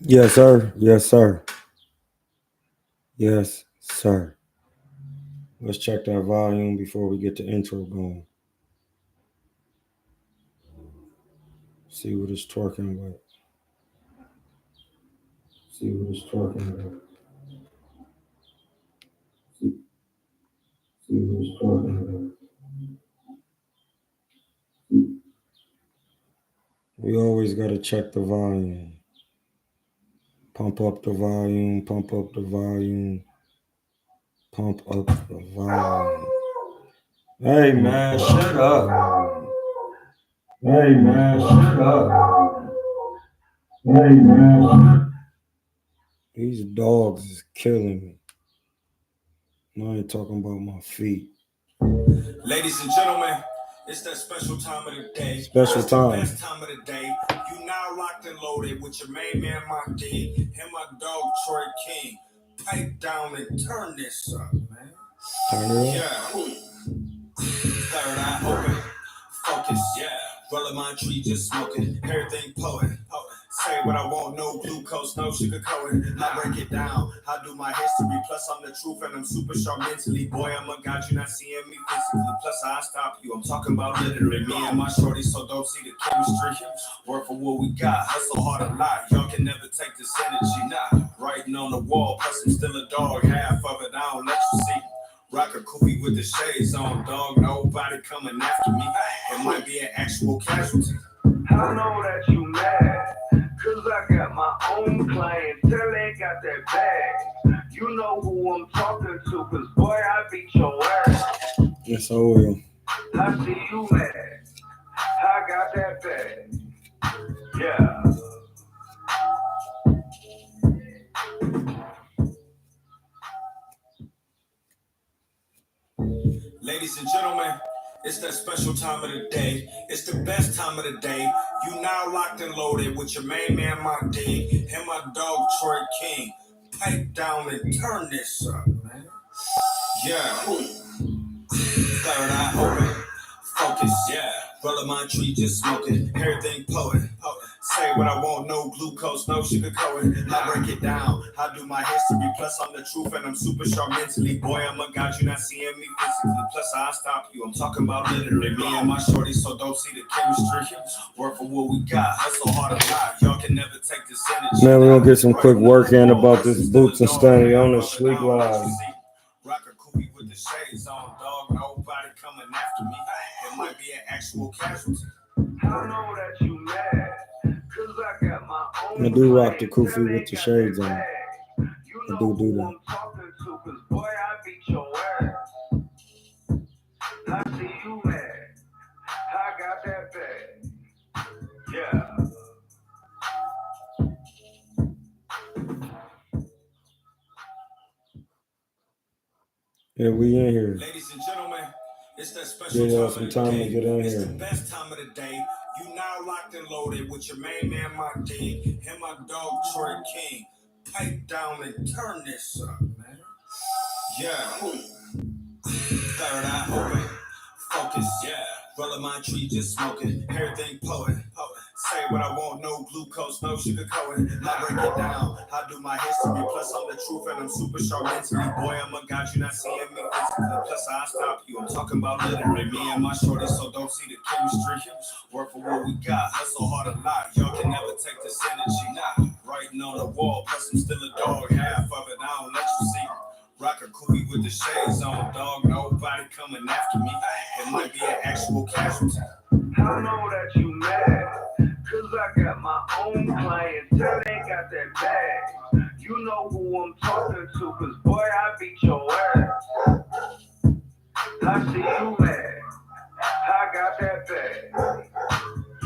Yes, sir. Yes, sir. Yes, sir. Let's check that volume before we get the intro going. See what it's twerking with. See what it's twerking with. See, see what it's twerking with. We always got to check the volume. Pump up the volume, pump up the volume, pump up the volume. Hey, man, shut up. Hey, man, shut up. Hey, man. These dogs is killing me. No, I ain't talking about my feet. Ladies and gentlemen, it's that special time of the day. Special it's time. The best time of the day. You now locked and loaded with your main man, Mark D, and my dog, Troy King. Pipe down and turn this up, man. Turn it up. Yeah. Third eye open. Focus. Yeah. Rolling my tree, just smoking. Everything potent. Say what I want, no glucose, no sugar coating. I break it down. I do my history. Plus, I'm the truth and I'm super sharp mentally. Boy, I'm a god, you're not seeing me physically. Plus, I stop you. I'm talking about literally. Me and my shorty, so don't see the chemistry. Work for what we got. Hustle hard a lot. Y'all can never take this energy. Nah, writing on the wall. Plus, I'm still a dog. Half of it, I don't let you see. Rock a coolie with the shades on, dog. Nobody coming after me. It might be an actual casualty. I know that you mad, cause I got my own clientele, ain't got that bag. You know who I'm talking to, cause boy, I beat your ass. Yes, I will. I see you mad, I got that bag. Yeah. Ladies and gentlemen, it's that special time of the day. It's the best time of the day. You now locked and loaded with your main man, Mark D, and my dog, Troy King. Pipe down and turn this up, man. Yeah. Third eye open. Focus. Yeah. Rolling my tree, just smoking. Everything potent. Say what I want, no glucose, no sugar coating. I break it down. I do my history. Plus, I'm the truth and I'm super sharp mentally. Boy, I'm a god, you're not seeing me physically. Plus, I stop you. I'm talking about literally. Me and my shorty, so don't see the chemistry. Work for what we got. Hustle hard a lot. Y'all can never take this energy. Man, we're going to get some quick work in about this Boots and Stanionis Sleep Live. Rock a coolie with the shades on, dog. Nobody coming after me. It might be an actual casualty. I know that you mad, cause I got my own. I do rock the kufi with the shades on. I do that. I'm talking to, cause boy, I beat your ass. I see you mad, I got that bag. Yeah. Yeah, we in here. Ladies and gentlemen, it's that special time to get in it's here. the best time of the day. You now locked and loaded with your main man, Mark D, and my dog, Troy King. Pipe down and turn this up, man. Yeah. Third eye open. Focus. Yeah. Rolling my tree, just smoking. Everything potent. Say what I want, no glucose, no sugar coating. I break it down. I do my history. Plus, I'm the truth and I'm super sharp mentally. Boy, I'm a god, you're not seeing me physically. Plus, I stop you. I'm talking about literally. Me and my shorty, so don't see the chemistry. Work for what we got. Hustle hard a lot. Y'all can never take this energy. Nah, writing on the wall. Plus, I'm still a dog. Half of it, I don't let you see. Rock a coolie with the shades on, dog. Nobody coming after me. It might be an actual casualty. I know that you mad, cause I got my own clientele, ain't got that bag. You know who I'm talking to, cause boy, I beat your ass. I see you mad, I got that bag.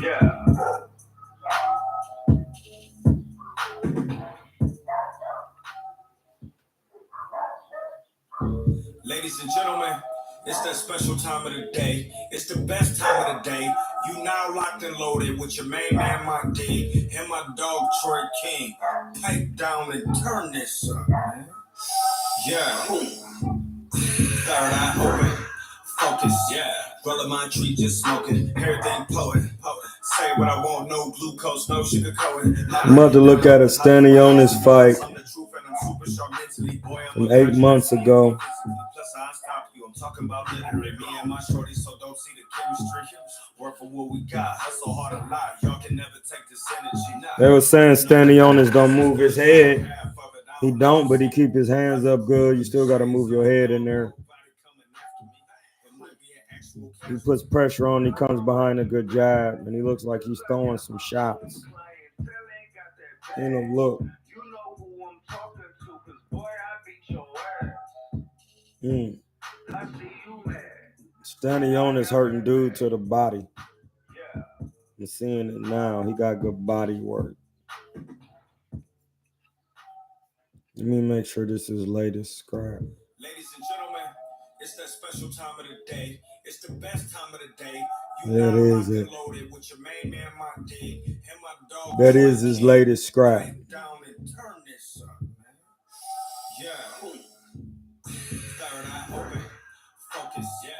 Yeah. Ladies and gentlemen, it's that special time of the day. It's the best time of the day. You now locked and loaded with your main man, Mark D, and my dog, Troy King. Pipe down and turn this up, man. Yeah. Third eye open. Focus. Yeah. Rolling my tree, just smoking. Everything potent. Say say what I want, no glucose, no sugar coating. I'm about to look at a Stanionis fight from 8 months ago. Plus, I stop you. I'm talking about literally me and my shorty, so don't see the chemistry. Work for what we got, hustle hard a lot. Y'all can never take this energy. They were saying Stanionis don't move his head. He don't, but he keep his hands up good. You still got to move your head in there. He puts pressure on. He comes behind a good jab, and he looks like he's throwing some shots. In him, look. You know who I'm talking to, cause boy, I beat your ass. I see you mad. Stanionis hurting dude to the body. Yeah. You're seeing it now. He got good body work. Let me make sure this is latest scrap. Ladies and gentlemen, it's that special time of the day. It's the best time of the day. That is it. Loaded with your main man, my D, and my dog. That is his latest scrap. Down and turn this up, man. Yeah. Third eye open. Focus. Yeah.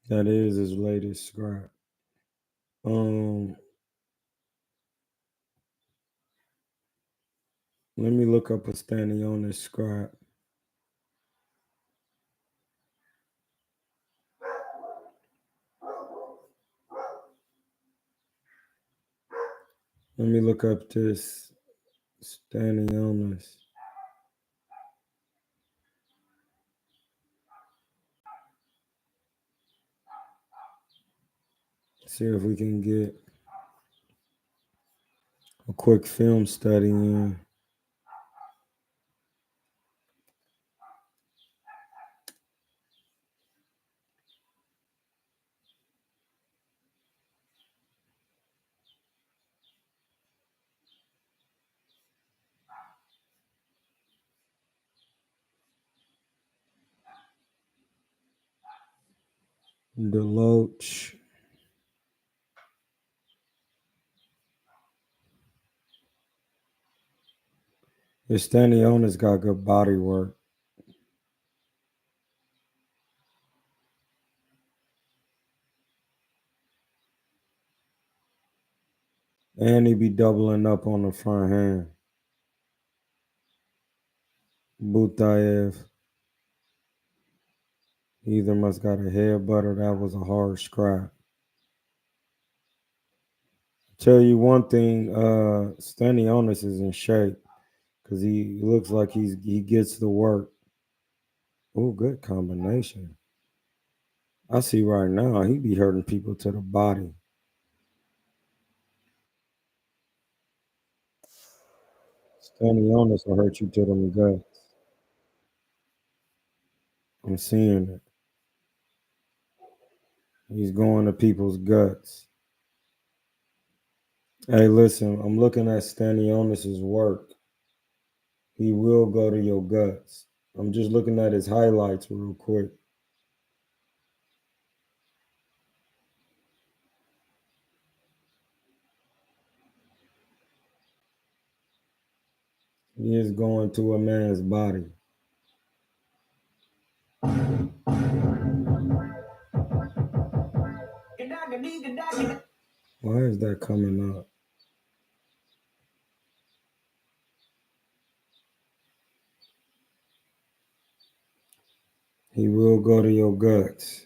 That is his latest scrap. Let me look up a Stanionis scrap. Let me look up this Stanionis. See if we can get a quick film study in. Deloach. His Stanionis got good body work. And he be doubling up on the front hand. Butayev. He either must got a headbutt or that was a hard scrap. Tell you one thing, Stanionis is in shape because he looks like he gets the work. Oh, good combination. I see right now he be hurting people to the body. Stanionis will hurt you to them guts. I'm seeing it. He's going to people's guts. Hey, listen, I'm looking at Stanionis' work. He will go to your guts. I'm just looking at his highlights real quick. He is going to a man's body. Why is that coming up? He will go to your guts.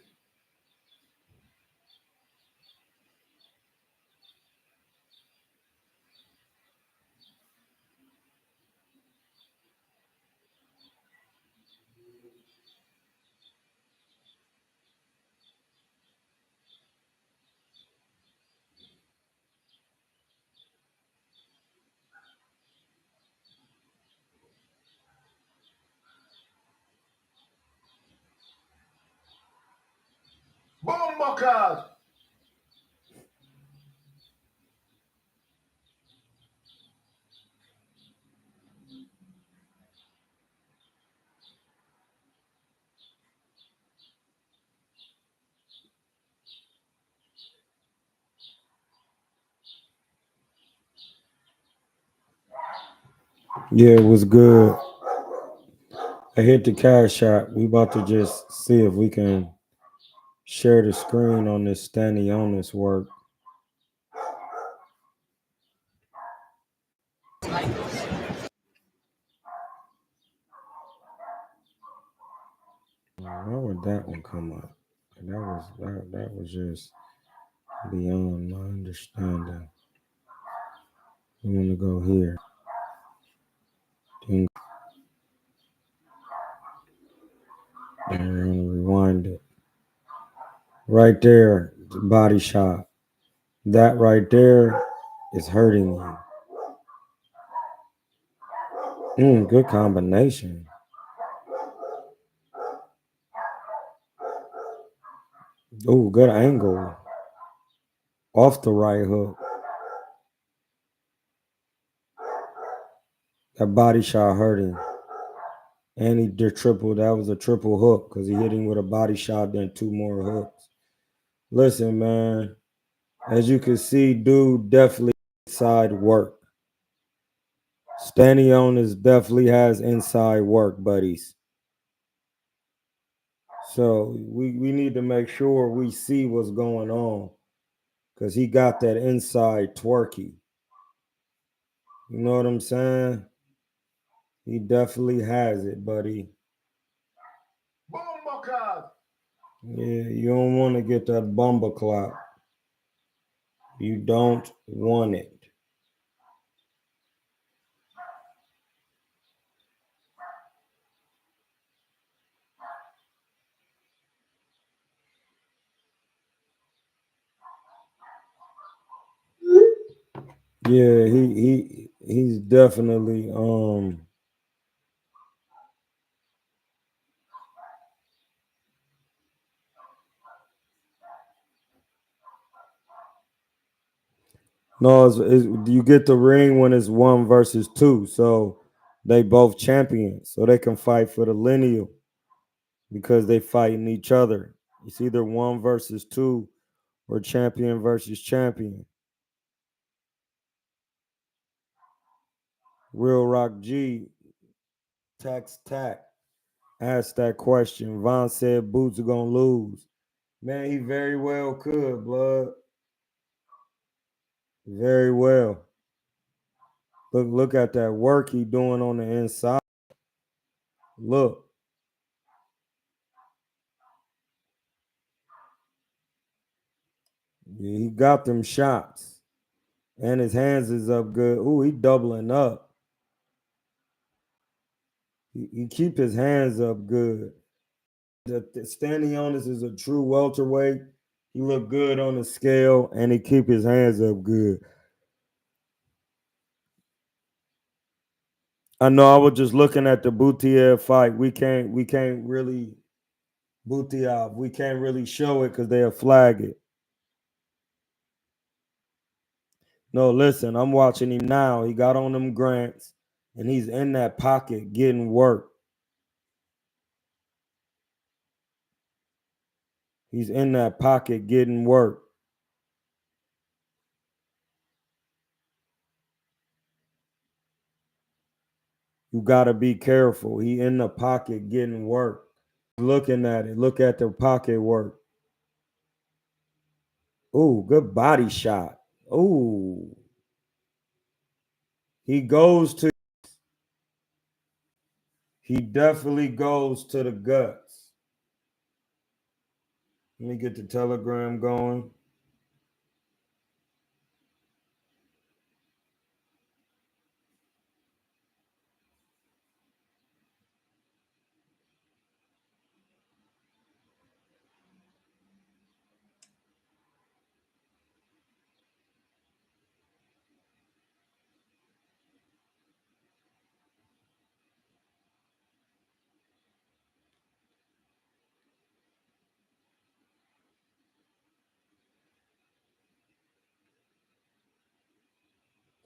Bombakas! Yeah, it was good. I hit the cash shot. We about to just see if we can share the screen on this Stanionis work. Why would that one come up? That was just beyond my understanding. You want to go here? Then we're gonna rewind it. Right there, the body shot. That right there is hurting you. Good combination. Oh, good angle. Off the right hook. That body shot hurting. And he did triple. That was a triple hook because he hit him with a body shot, then two more hooks. Listen, man. As you can see, dude definitely inside work. Stanionis definitely has inside work, buddies. So we need to make sure we see what's going on because he got that inside twerky. You know what I'm saying? He definitely has it, buddy. Yeah, you don't want to get that bumper clap. You don't want it. Yeah, he's definitely no, you get the ring when it's 1 versus 2, so they both champions, so they can fight for the lineal because they fighting each other. It's either 1 versus 2 or champion versus champion. Real Rock G, Tax Tack asked that question. Von said Boots are gonna lose. Man, he very well could, blood. Very well. Look at that work he doing on the inside. Look. Yeah, he got them shots. And his hands is up good. Ooh, he doubling up. He keep his hands up good. The Stanionis is a true welterweight. He look good on the scale and he keep his hands up good. I know I was just looking at the Butiev fight. We can't really Butiev. We can't really show it because they'll flag it. No, listen, I'm watching him now. He got on them grants and he's in that pocket getting work. He's in that pocket getting work. You got to be careful. He in the pocket getting work. Looking at it. Look at the pocket work. Ooh, good body shot. Ooh. He definitely goes to the guts. Let me get the telegram going.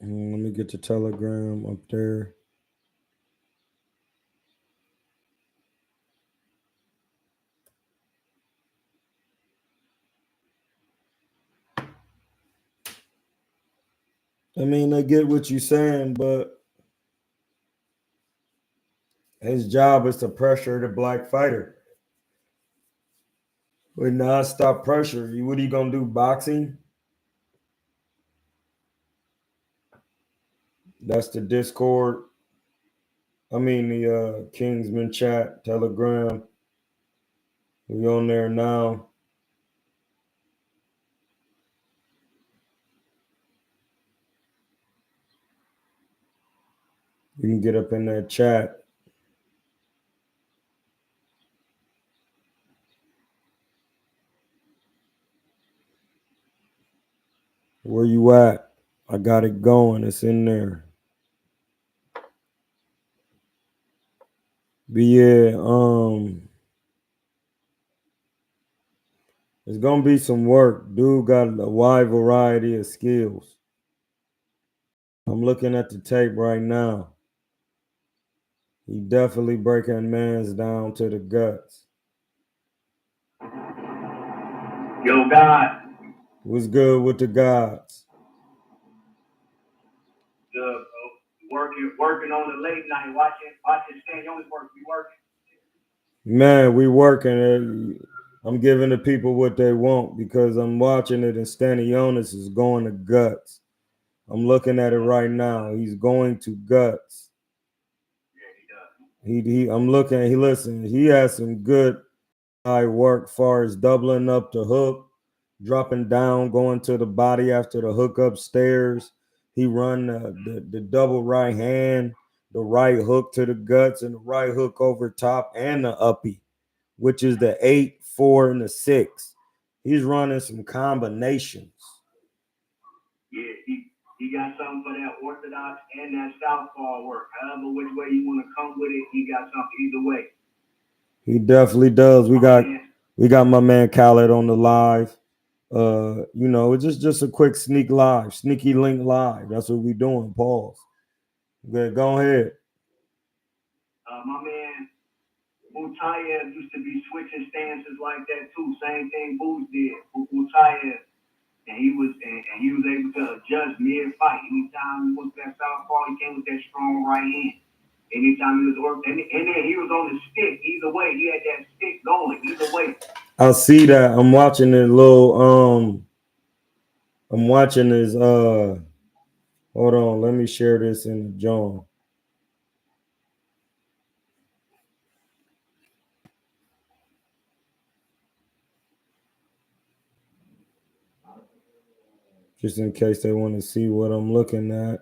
Let me get the telegram up there. I mean, I get what you're saying, but his job is to pressure the black fighter. With non-stop pressure, what are you gonna do? Boxing? That's the Discord. I mean the Kingsman chat, Telegram. We on there now. You can get up in that chat. Where you at? I got it going. It's in there. But yeah, it's gonna be some work. Dude got a wide variety of skills. I'm looking at the tape right now. He definitely breaking mans down to the guts. Yo, God. What's good with the gods? Good, bro. Working on the late night, watching Stanionis work. We working. Man, we working. I'm giving the people what they want because I'm watching it and Stanionis is going to guts. I'm looking at it right now. He's going to guts. Yeah, he does. I'm looking. He has some good high work far as doubling up the hook, dropping down, going to the body after the hook upstairs. He run the double right hand, the right hook to the guts, and the right hook over top, and the uppy, which is the 8, 4, and the 6. He's running some combinations. Yeah, he got something for that orthodox and that southpaw work. However, which way you want to come with it, he got something either way. He definitely does. We got my man Khaled on the live. It's just a quick sneaky link live. That's what we doing. Pause. Okay, go ahead. My man Mutayev used to be switching stances like that too. Same thing Boots did. Mutayev, and he was able to adjust mid fight. Anytime he went to that southpaw, he came with that strong right hand. Anytime he was working, and then he was on the stick. Either way, he had that stick going. Either way. I see that. I'm watching it little. I'm watching his. Hold on. Let me share this in the John. Just in case they want to see what I'm looking at.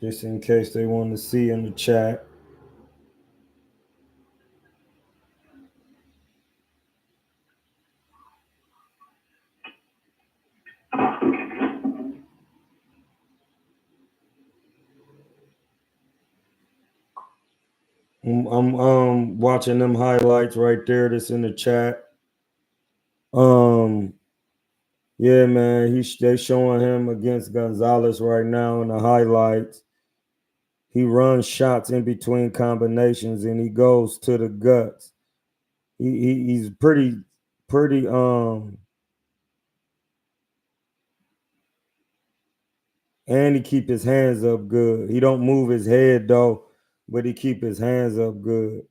Just in case they want to see in the chat. I'm watching them highlights right there. That's in the chat. Yeah, man. They showing him against Gonzalez right now in the highlights. He runs shots in between combinations and he goes to the guts. He's pretty and he keep his hands up good. He don't move his head though, but he keep his hands up good.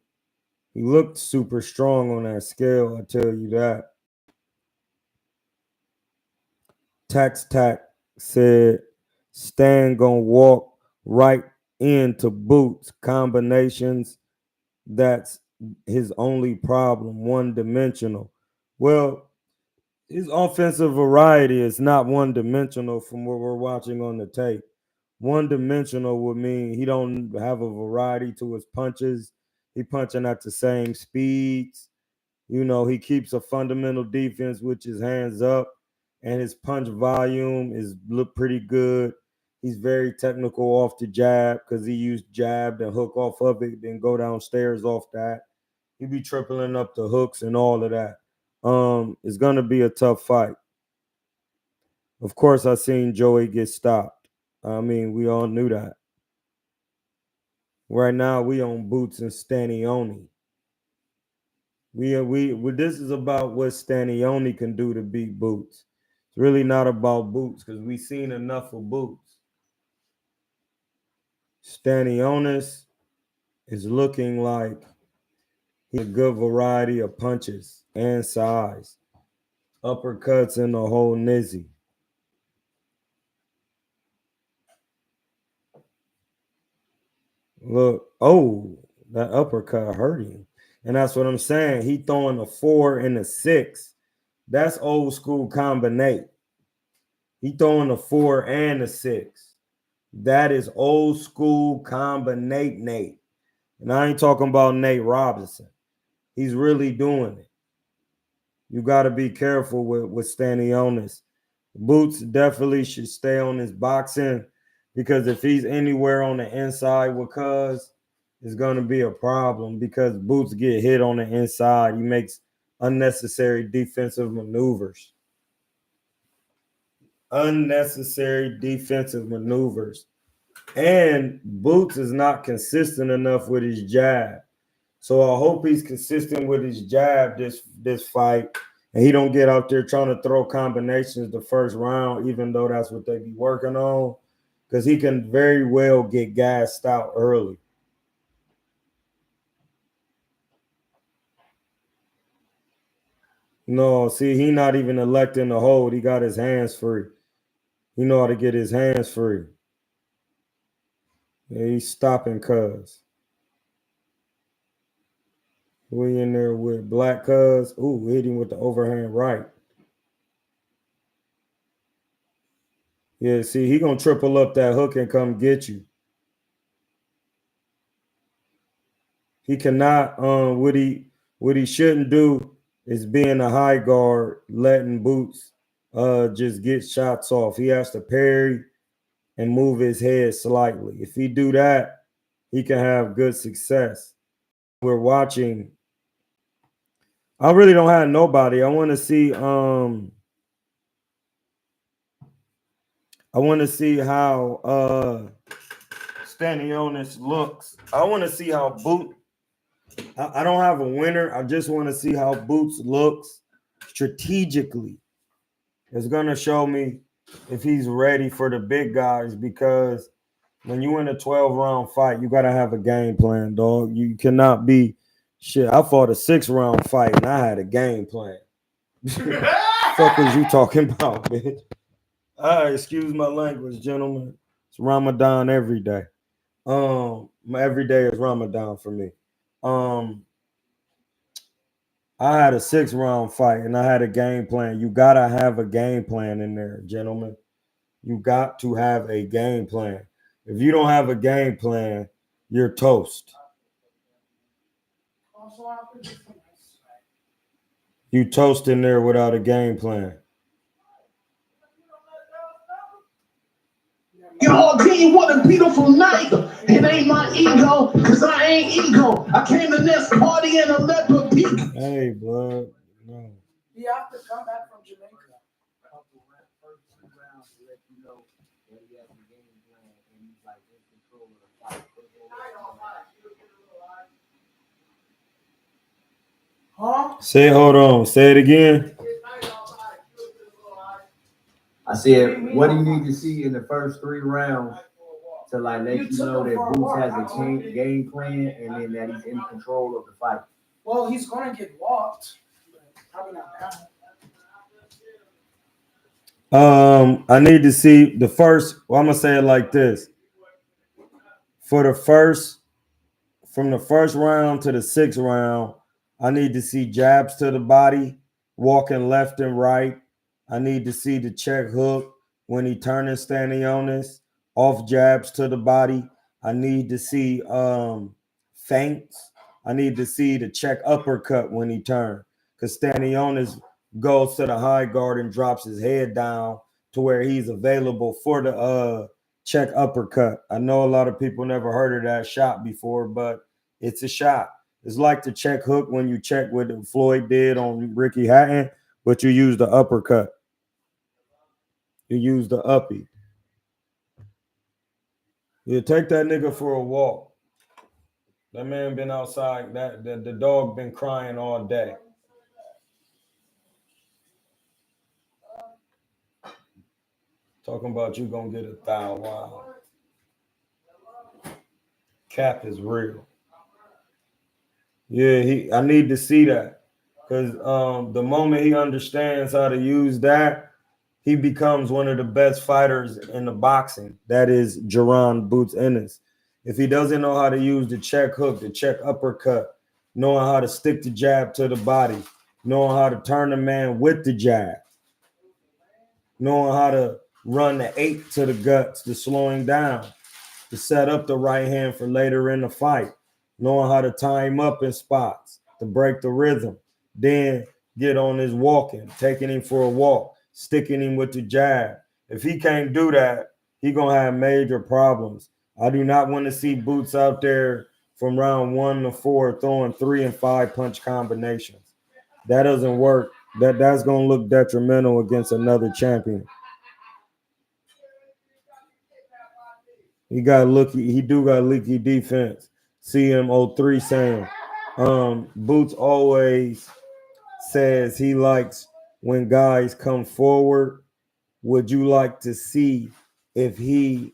He looked super strong on that scale, I tell you that. Tax said Stan gonna walk right into Boots combinations. That's his only problem, one dimensional. Well, his offensive variety is not one dimensional from what we're watching on the tape. One dimensional would mean he don't have a variety to his punches. He punching at the same speeds. He keeps a fundamental defense with his hands up, and his punch volume is look pretty good. He's very technical off the jab because he used jab and hook off of it, then go downstairs off that. He be tripling up the hooks and all of that. It's gonna be a tough fight. Of course, I seen Joey get stopped. I mean, we all knew that. Right now, we on Boots and Stanioni. This is about what Stanioni can do to beat Boots. It's really not about Boots because we seen enough of Boots. Stanionis is looking like he's a good variety of punches and size. Uppercuts and the whole nizzy. Look, oh, that uppercut hurt him. And that's what I'm saying. He throwing a 4 and a 6. That's old school combinate. He throwing a 4 and a 6. That is old school combinate Nate. And I ain't talking about Nate Robinson. He's really doing it. You got to be careful with Stanionis. Boots definitely should stay on his boxing, because if he's anywhere on the inside with Cuz, it's going to be a problem, because Boots get hit on the inside. He makes unnecessary defensive maneuvers. Unnecessary defensive maneuvers. And Boots is not consistent enough with his jab. So I hope he's consistent with his jab this fight, and he don't get out there trying to throw combinations the first round, even though that's what they be working on, because he can very well get gassed out early. No, see, he not even electing to hold. He got his hands free. He know how to get his hands free. Yeah, he's stopping Cuz. We in there with Black Cuz. Ooh, hit him with the overhand right. Yeah, see, he gonna triple up that hook and come get you. He cannot. What he shouldn't do is be in a high guard, letting Boots just get shots off. He has to parry and move his head slightly. If he do that, he can have good success. We're watching. I really don't have nobody. I want to see. I want to see how Stanionis looks. I want to see how I don't have a winner. I just want to see how Boots looks strategically. It's going to show me if he's ready for the big guys, because when you win a 12-round fight, you got to have a game plan, dog. You cannot be shit. I fought a 6-round fight and I had a game plan. Fuck was you talking about, bitch? Excuse my language, gentlemen. It's Ramadan every day. Every day is Ramadan for me. I had a 6-round fight and I had a game plan. You gotta have a game plan in there, gentlemen. You got to have a game plan. If you don't have a game plan, you're toast. You toast in there without a game plan. Yo, I'll tell you what, a beautiful night. It ain't my ego, because I ain't ego. I came to this party in a leopard peak. Hey, bud. No. You have to come back from Jamaica. Huh? Hold on. Say it again. I said, what do you need to see in the first 3 rounds to like let you know that Boots has a game plan and then that he's in control of the fight? Well, he's gonna get walked, but probably not that. I need to see the first. Well, I'm gonna say it like this. From the first round to the 6th round, I need to see jabs to the body, walking left and right. I need to see the check hook when he turning Stanionis, off jabs to the body. I need to see feints. I need to see the check uppercut when he turns, because Stanionis goes to the high guard and drops his head down to where he's available for the check uppercut. I know a lot of people never heard of that shot before, but it's a shot. It's like the check hook when you check what Floyd did on Ricky Hatton, but you use the uppercut. You use the uppy. You take that nigga for a walk. That man been outside. The dog been crying all day. Talking about you gonna get a thou. Wow. Cap is real. Yeah, I need to see that, because the moment he understands how to use that, he becomes one of the best fighters in the boxing. That is Jaron Boots Ennis. If he doesn't know how to use the check hook, the check uppercut, knowing how to stick the jab to the body, knowing how to turn the man with the jab, knowing how to run the 8 to the guts, the slowing down, to set up the right hand for later in the fight, knowing how to tie him up in spots, to break the rhythm, then get on his walking, taking him for a walk, sticking him with the jab. If he can't do that, he going to have major problems. I do not want to see Boots out there from round 1 to 4 throwing 3 and 5 punch combinations. That doesn't work. That's going to look detrimental against another champion. He got lucky. He do got leaky defense. CM03 saying, Boots always says he likes when guys come forward. Would you like to see if he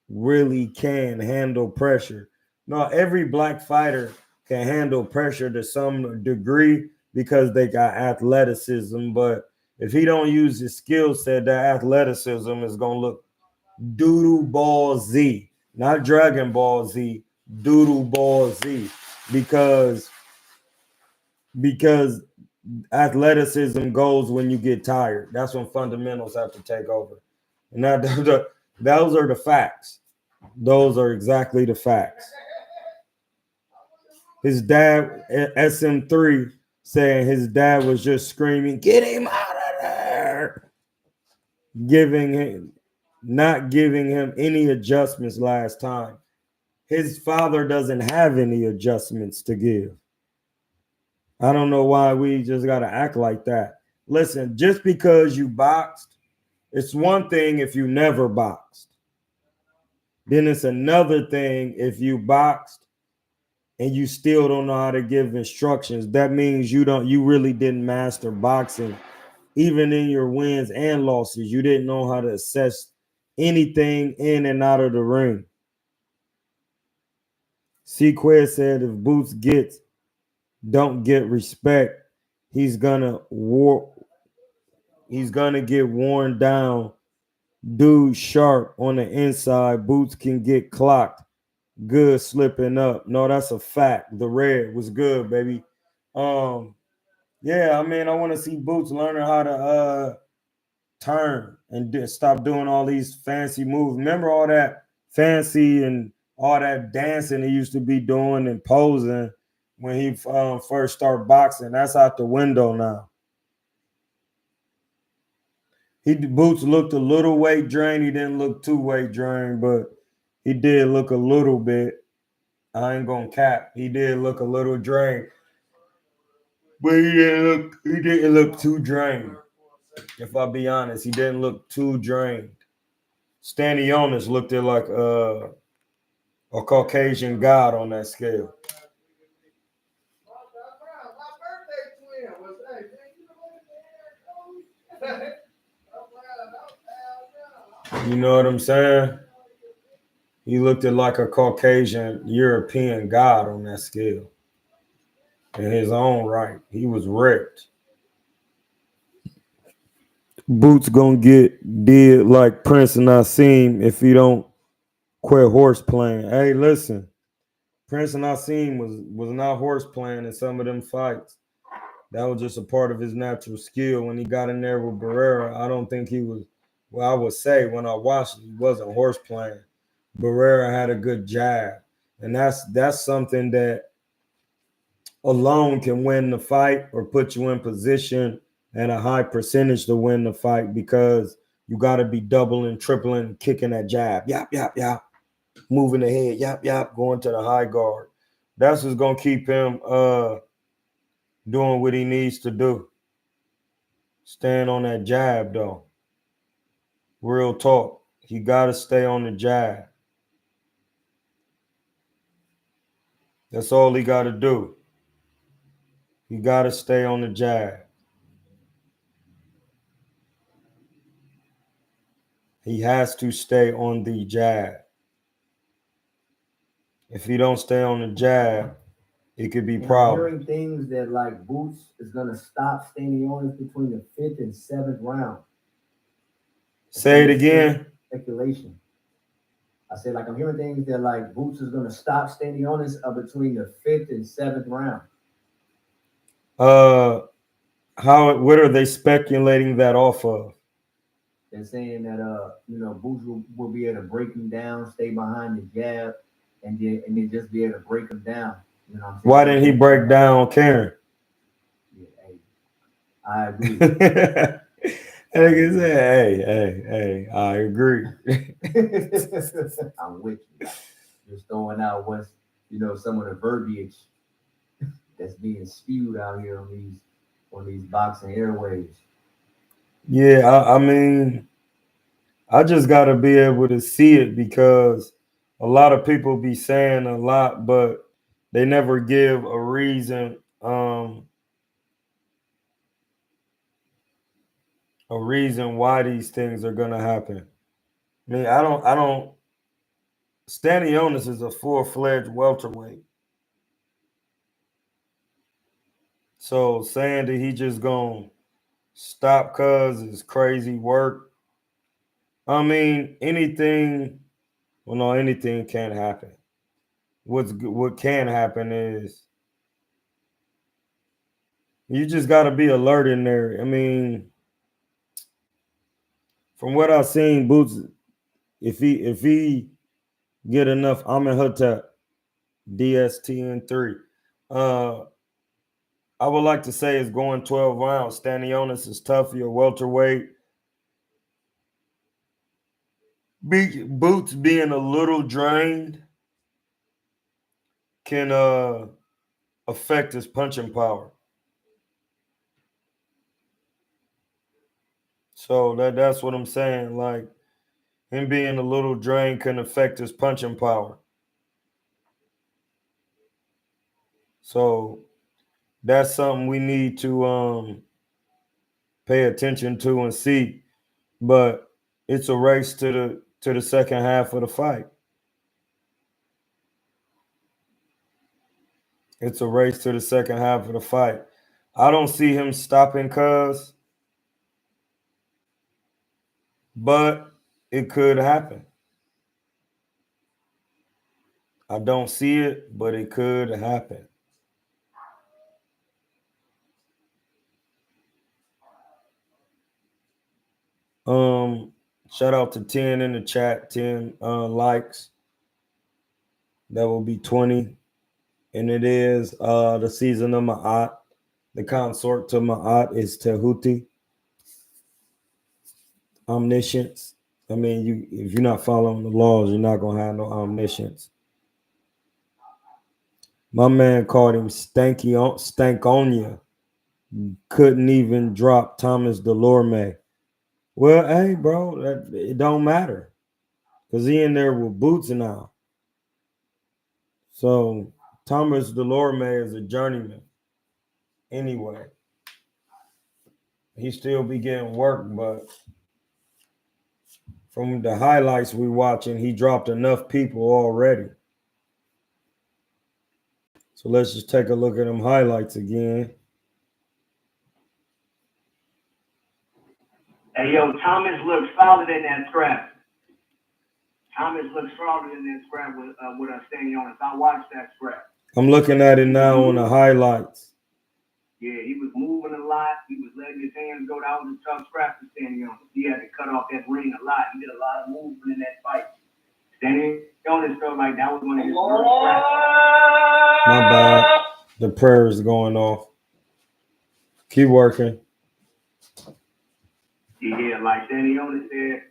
really can handle pressure? No, every black fighter can handle pressure to some degree because they got athleticism. But if he don't use his skill set, that athleticism is gonna look Doodle Ball Z, not Dragon Ball Z, Doodle Ball Z, because athleticism goes when you get tired. That's when fundamentals have to take over, and those are the facts. Those are exactly the facts. His dad, SM3, saying his dad was just screaming, "Get him out of there!" Not giving him any adjustments last time. His father doesn't have any adjustments to give. I don't know why we just got to act like that. Listen, just because you boxed, it's one thing if you never boxed. Then it's another thing if you boxed and you still don't know how to give instructions. That means you really didn't master boxing. Even in your wins and losses, you didn't know how to assess anything in and out of the ring. Sequez said if Boots don't get respect, he's gonna get worn down. Dude sharp on the inside. Boots can get clocked. Good slipping up. No, that's a fact. The red was good, baby. Yeah, I mean, I want to see Boots learning how to turn and stop doing all these fancy moves. Remember all that fancy and all that dancing he used to be doing and posing when he first started boxing? That's out the window now. Boots looked a little weight drained. He didn't look too weight drained, but he did look a little bit. I ain't gonna cap. He did look a little drained, but he didn't look too drained. If I be honest, he didn't look too drained. Stanionis looked like a Caucasian god on that scale. You know what I'm saying? He looked like a Caucasian European god on that scale. In his own right, he was ripped. Boots gonna get did like Prince and Nassim if he don't quit horse playing. Hey, listen, Prince and Nassim was not horse playing in some of them fights. That was just a part of his natural skill. When he got in there with Barrera, I don't think he was. Well, I would say when I watched it, he wasn't horse playing. Barrera had a good jab, and that's something that alone can win the fight or put you in position at a high percentage to win the fight, because you got to be doubling, tripling, kicking that jab, yap, yap, yap, moving the head, yap, yap, going to the high guard. That's what's going to keep him doing what he needs to do. Staying on that jab, though. Real talk. He got to stay on the jab. That's all he got to do. He got to stay on the jab. He has to stay on the jab. If he don't stay on the jab, it could be problems. I'm hearing things that like Boots is gonna stop Stanionis between the 5th and 7th round. Say it again. Speculation. I said, like, I'm hearing things that like Boots is gonna stop Stanionis between the 5th and 7th round. What are they speculating that off of? They're saying that Boots will be able to break him down, stay behind the jab, and then just be able to break him down. You know what I'm saying? Why didn't he break down Karen? Yeah, hey, I agree. And like I said, hey, I agree. I'm with you. Just throwing out what's some of the verbiage that's being spewed out here on these boxing airways. Yeah, I mean, I just got to be able to see it because a lot of people be saying a lot, but they never give a reason. A reason why these things are gonna happen. I mean, I don't. Stanionis is a full-fledged welterweight. So saying that he just gonna stop cuz is crazy work. I mean, anything. Well, no, anything can happen. What can happen is you just got to be alert in there. I mean, from what I've seen, Boots, if he get enough, I'm in Hotep DSTN3. Uh, I would like to say it's going 12 rounds. Stanionis is tough. You're welterweight. Boots being a little drained can affect his punching power. So that's what I'm saying. Like him being a little drained can affect his punching power. So that's something we need to pay attention to and see. But it's a race to the second half of the fight. It's a race to the second half of the fight. I don't see him stopping cuz, but it could happen. I don't see it, but it could happen. Shout out to 10 in the chat, 10 likes. That will be 20. And it is the season of Ma'at. The consort to Ma'at is Tehuti. Omniscience. I mean, if you're not following the laws, you're not gonna have no omniscience. My man called him Stankonia. Couldn't even drop Thomas Delorme. Well, hey, bro, it don't matter because he in there with Boots now. So Thomas Delorme is a journeyman. Anyway, he still be getting work, but from the highlights we watching, he dropped enough people already. So let's just take a look at them highlights again. Hey, yo, Thomas looks solid in that scrap. Thomas looks solid in that scrap with Stanionis. I watched that scrap. I'm looking at it now on the highlights. Yeah, he was moving a lot. He was letting his hands go. That was a tough scrap for Stanionis. He had to cut off that ring a lot. He did a lot of movement in that fight. Stanionis felt like that was one of his worst scraps. My bad. The prayers going off. Keep working. Yeah, like Stanionis said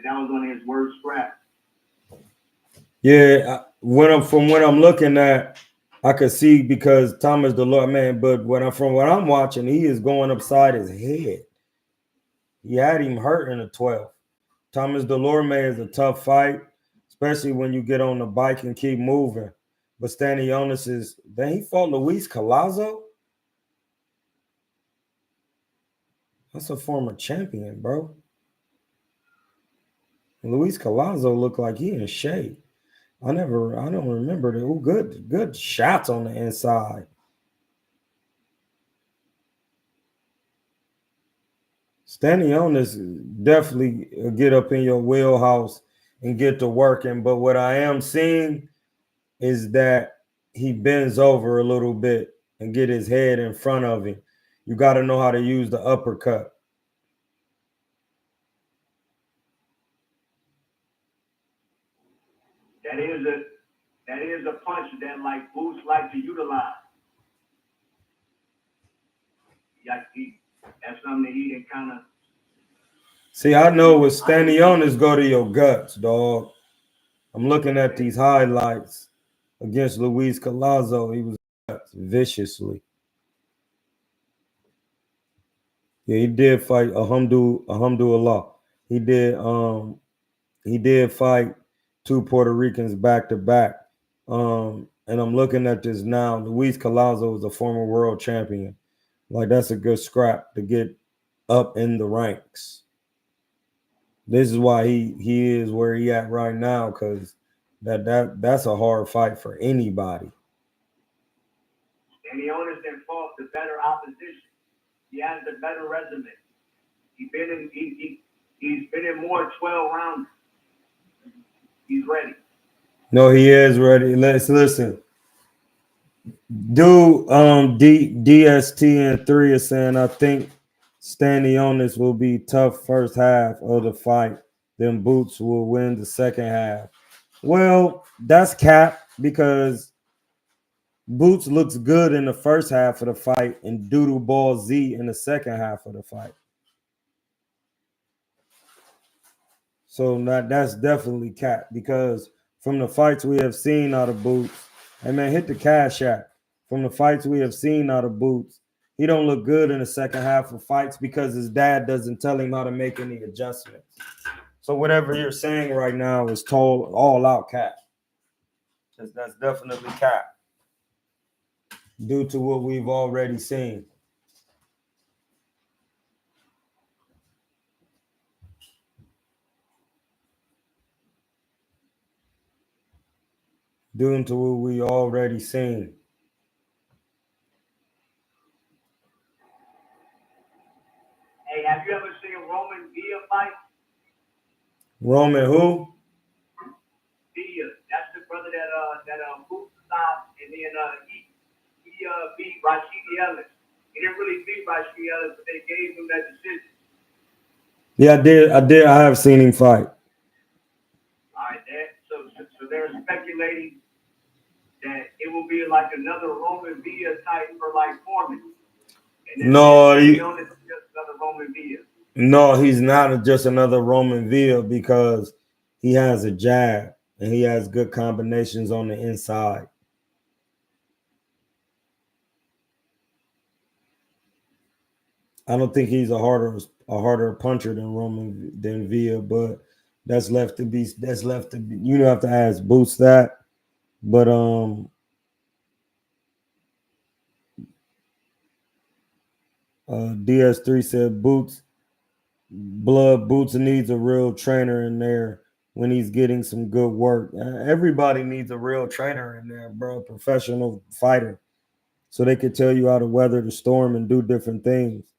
that was one of his worst scraps. Yeah, from what I'm looking at, I could see because Thomas Delorme, man, but from what I'm watching, he is going upside his head. He had him hurt in the 12th. Thomas Delorme is a tough fight, especially when you get on the bike and keep moving. But Stanionis then he fought Luis Collazo. That's a former champion, bro. Luis Collazo looked like he in shape. I don't remember the good shots on the inside. Stanionis definitely get up in your wheelhouse and get to working. But what I am seeing is that he bends over a little bit and get his head in front of him. You got to know how to use the uppercut. That is a punch that like Boots like to utilize. That's something that he didn't kind of. See, I know with Stanionis go to your guts, dog. I'm looking at these highlights against Luis Collazo. He was viciously. Yeah, he did fight Alhamdulillah. He did fight two Puerto Ricans back to back. And I'm looking at this now. Luis Collazo is a former world champion. Like, that's a good scrap to get up in the ranks. This is why he is where he at right now, because that's a hard fight for anybody. Stanionis then fought the better opposition. He has the better resume. He's been in more 12 rounds. He's ready. No, he is ready. Let's listen. Dude, DSTN3 is saying, I think Stanionis will be tough first half of the fight. Then Boots will win the second half. Well, that's cap, because Boots looks good in the first half of the fight and Doodle Ball Z in the second half of the fight. So that's definitely cap, because from the fights we have seen out of Boots, and man, hit the cash app. From the fights we have seen out of Boots, he don't look good in the second half of fights because his dad doesn't tell him how to make any adjustments. So whatever you're saying right now is told all out cap. That's definitely cap, due to what we've already seen. Due to what we already seen. Hey, have you ever seen Roman Villa fight? Roman who? Villa. That's the brother that Boots stopped, and then he beat Rashidi Ellis. He didn't really beat Rashidi Ellis, but they gave him that decision. Yeah, I did. I have seen him fight. All right, so they're speculating that it will be like another Roman Villa type for like Foreman. No, just another Roman Villa. No, he's not just another Roman Villa, because he has a jab and he has good combinations on the inside. I don't think he's a harder puncher than Villa, but that's left to be. You have to ask Boots that. But DS3 said Boots needs a real trainer in there when he's getting some good work. Everybody needs a real trainer in there, bro. Professional fighter, so they could tell you how to weather the storm and do different things.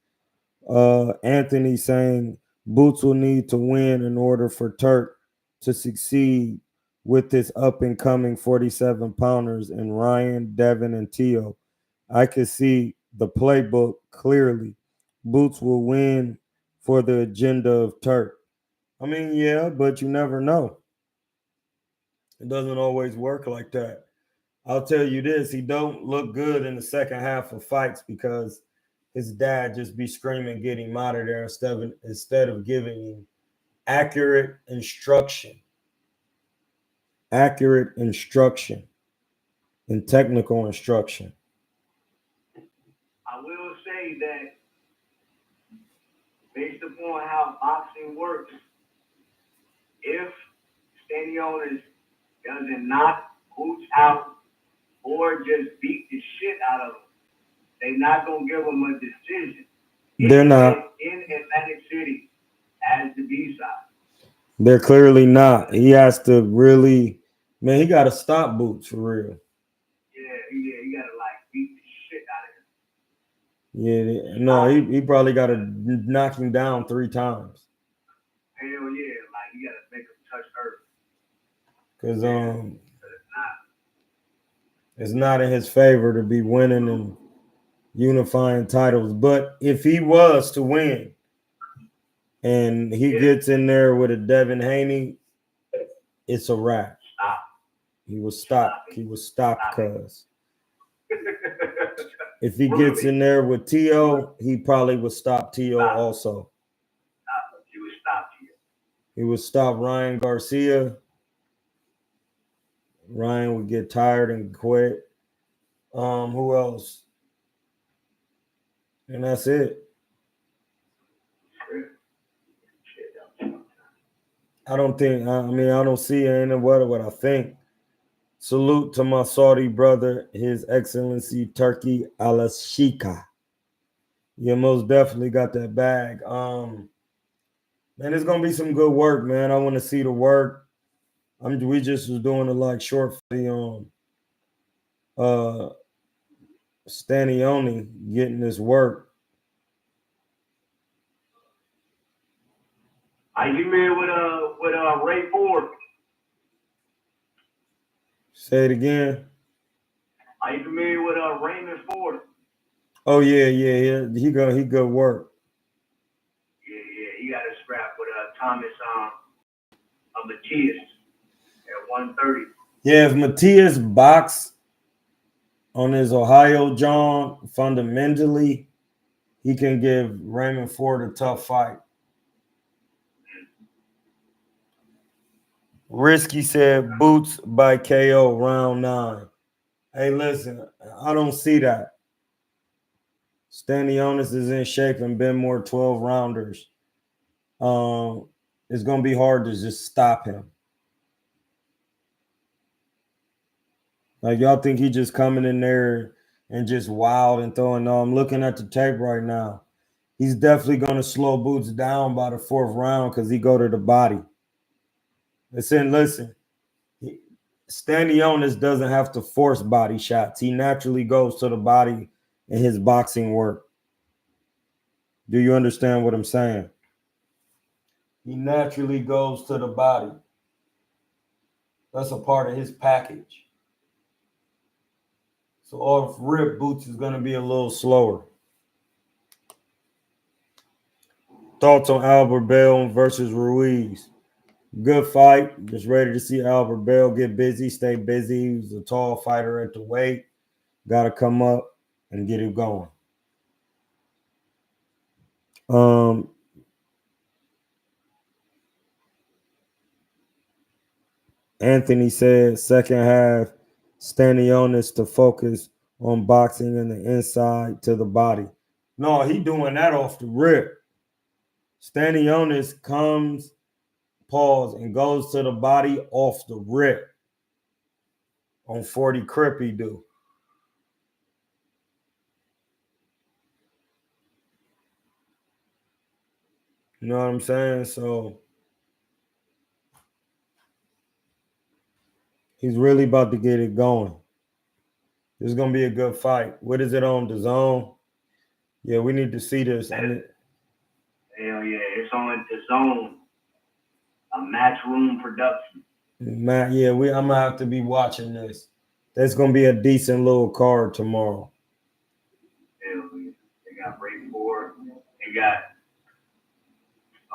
Anthony saying Boots will need to win in order for Turk to succeed with his up and coming 47 pounders and Ryan, Devin, and Teo. I can see the playbook clearly. Boots will win for the agenda of Turk. I mean, yeah, but you never know. It doesn't always work like that. I'll tell you this, he don't look good in the second half of fights because his dad just be screaming, get him out of there instead of giving him accurate instruction and technical instruction. I will say that based upon how boxing works, if Stanionis doesn't knock Boots out or just beat the shit out of him, they're not going to give him a decision. They're not. In Atlantic City as the B-side. They're clearly not. He has to really, man, he got to stop Boots for real. Yeah, he got to like beat the shit out of him. Yeah, no, he probably got to knock him down 3 times. Hell yeah, like you got to make him touch earth. Because it's not in his favor to be winning and unifying titles. But if he was to win and he gets in there with a Devin Haney, it's a wrap. Stop. He was stopped. He was stopped, cuz. If he gets in there with T.O., he probably would stop T.O. also. He would stop you. He would stop Ryan Garcia. Ryan would get tired and quit. Who else? And that's it. I don't see any what I think. Salute to my Saudi brother, His Excellency Turkey Al-Shika. You most definitely got that bag. Man, it's gonna be some good work, man. I want to see the work. We just was doing a like short video on Stanionis getting this work. Are you familiar with Ray Ford? Say it again. Are you familiar with Raymond Ford? Oh yeah. He good work. Yeah. He got a scrap with Thomas Matias at 130. Yeah, if Matias box on his Ohio John, fundamentally, he can give Raymond Ford a tough fight. Risky said Boots by KO round 9. Hey, listen, I don't see that. Stanionis is in shape and been more 12 rounders. It's gonna be hard to just stop him. Like y'all think he just coming in there and just wild and throwing. No, I'm looking at the tape right now. He's definitely gonna slow Boots down by the 4th round because he go to the body. Listen. Stanionis doesn't have to force body shots. He naturally goes to the body in his boxing work. Do you understand what I'm saying? He naturally goes to the body. That's a part of his package. So off rip, Boots is going to be a little slower. Thoughts on Albert Bell versus Ruiz? Good fight. Just ready to see Albert Bell get busy, stay busy. He's a tall fighter at the weight. Got to come up and get it going. Anthony said second half, Stanionis to focus on boxing and the inside to the body. No, he doing that off the rip. Stanionis comes, pause, and goes to the body off the rip. On 40 Crip he do. You know what I'm saying? So he's really about to get it going. This is going to be a good fight. What is it on? DAZN? Yeah, we need to see this. Hell yeah, it's on DAZN. A Matchroom production. I'm going to have to be watching this. That's going to be a decent little card tomorrow. Hell yeah. They got Ray Ford. They got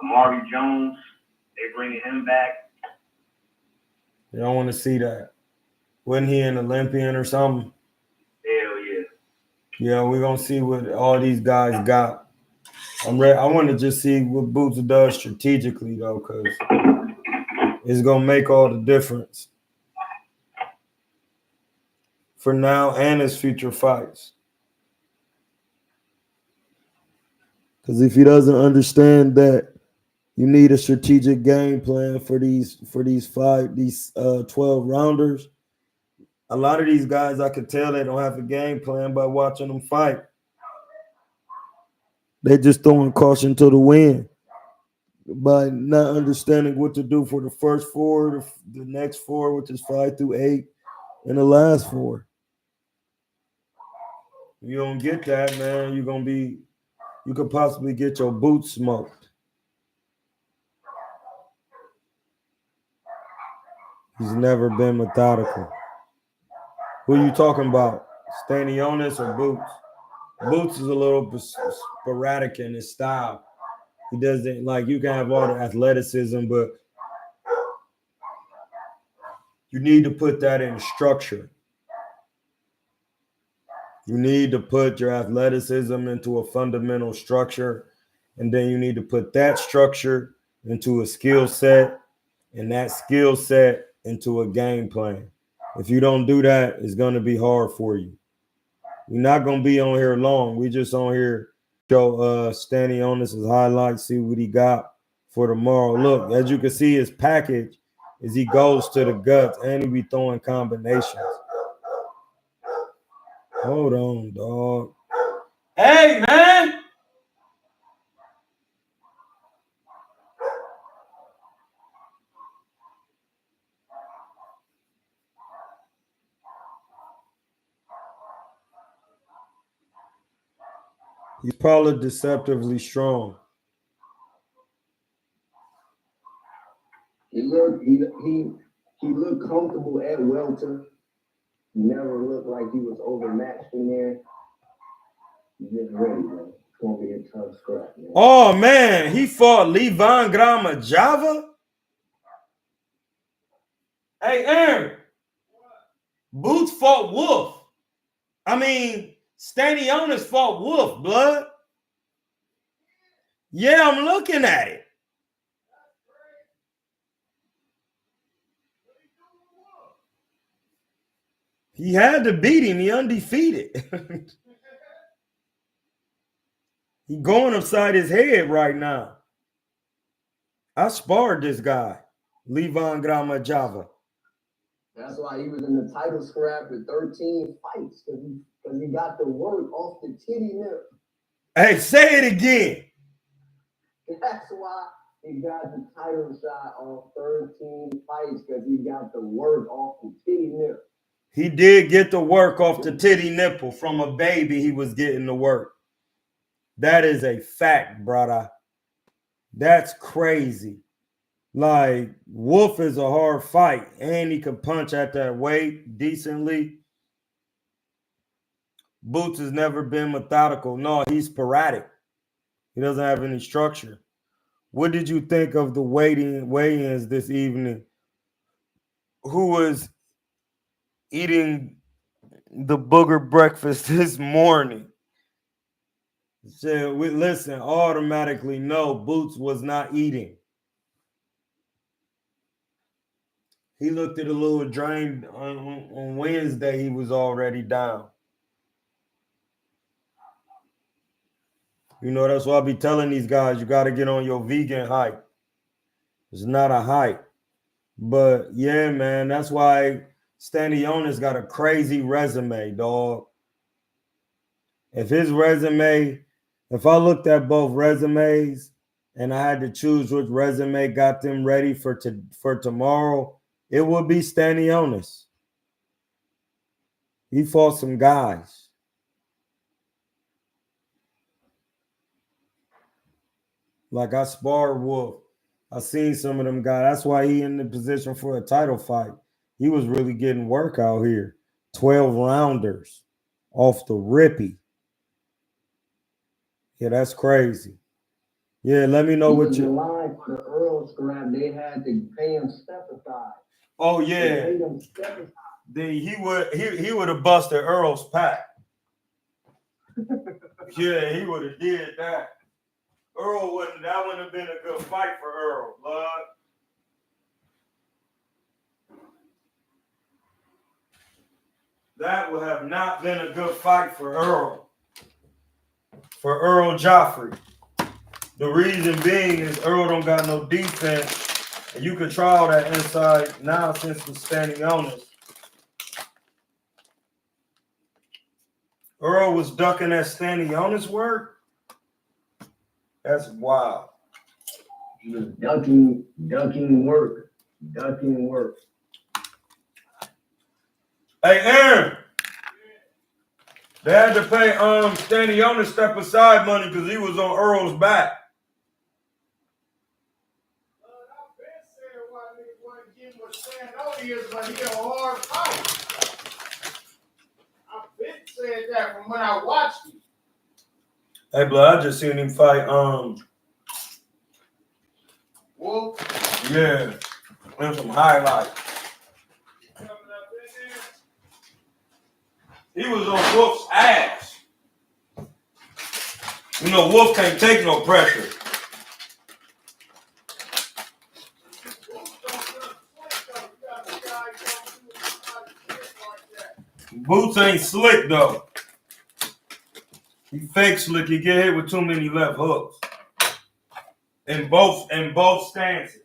Amari Jones. They bringing him back. You don't want to see that. Wasn't he an Olympian or something? Hell yeah. Yeah, we're going to see what all these guys got. I want to just see what Boots does strategically, though, because it's going to make all the difference for now and his future fights. Because if he doesn't understand that you need a strategic game plan for these 12 rounders, a lot of these guys, I could tell they don't have a game plan by watching them fight. They're just throwing caution to the wind by not understanding what to do for the first 4, the next 4, which is 5 through 8, and the last 4. You don't get that, man. You could possibly get your boots smoked. He's never been methodical. Who you talking about? Stanionis or Boots? Boots is a little sporadic in his style. He doesn't, like, you can have all the athleticism, but you need to put that in structure. You need to put your athleticism into a fundamental structure, and then you need to put that structure into a skill set, and that skill set into a game plan. If you don't do that, it's going to be hard for you. We're not going to be on here long. We just on here show Stanionis' highlights, see what he got for tomorrow. Look, as you can see, his package is he goes to the guts and he be throwing combinations. Hold on, dog. Hey, man. He's probably deceptively strong. He looked comfortable at welter. He never looked like he was overmatched in there. He's just ready, man. It's gonna be a tough scrap, man. Oh man, he fought Livan Grama Java. Hey, Aaron. Boots fought Wolf. I mean, Stanionis fought Wolf, blood. Yeah, I'm looking at it. He had to beat him. He undefeated. He going upside his head right now. I sparred this guy, Livan Grama Java. That's why he was in the title scrap with 13 fights, because he got the work off the titty nip. Hey, say it again. That's why he got the title shot off 13 fights, because he got the work off the titty nip. He did get the work off the titty nipple. From a baby, he was getting the work. That is a fact, brother. That's crazy. Like, Wolf is a hard fight, and he can punch at that weight decently. Boots has never been methodical. No, he's sporadic. He doesn't have any structure. What did you think of the weigh-ins this evening? Who was eating the booger breakfast this morning? So, listen, automatically, no, Boots was not eating. He looked at a little drained on Wednesday. He was already down. You know, that's why I be telling these guys, you got to get on your vegan hype. It's not a hype. But, yeah, man, that's why Stanionis got a crazy resume, dog. If I looked at both resumes and I had to choose which resume got them ready for tomorrow, it would be Stanionis. He fought some guys. Like, I sparred Wolf. I seen some of them guys. That's why he in the position for a title fight. He was really getting work out here. 12 rounders off the rippy. Yeah, that's crazy. Yeah, let me know what you. In line for the Earl scrap, they had to pay him specified. Oh yeah. He would have busted Earl's pack. Yeah, he would have did that. That wouldn't have been a good fight for Earl, blood. That would have not been a good fight for Earl. For Earl Joffrey. The reason being is Earl don't got no defense. And you can try all that inside nonsense with Stanionis. Earl was ducking that Stanionis work. That's wild. He was ducking work. Hey, Aaron. They had to pay Stanionis step aside money because he was on Earl's back. is, but he a hard fight. I've been saying that from when I watched him. Hey, blood, I just seen him fight, Wolf. yeah, and some highlights. He was on Wolf's ass. You know, Wolf can't take no pressure. Boots ain't slick though. He fake slick. He get hit with too many left hooks. In both stances.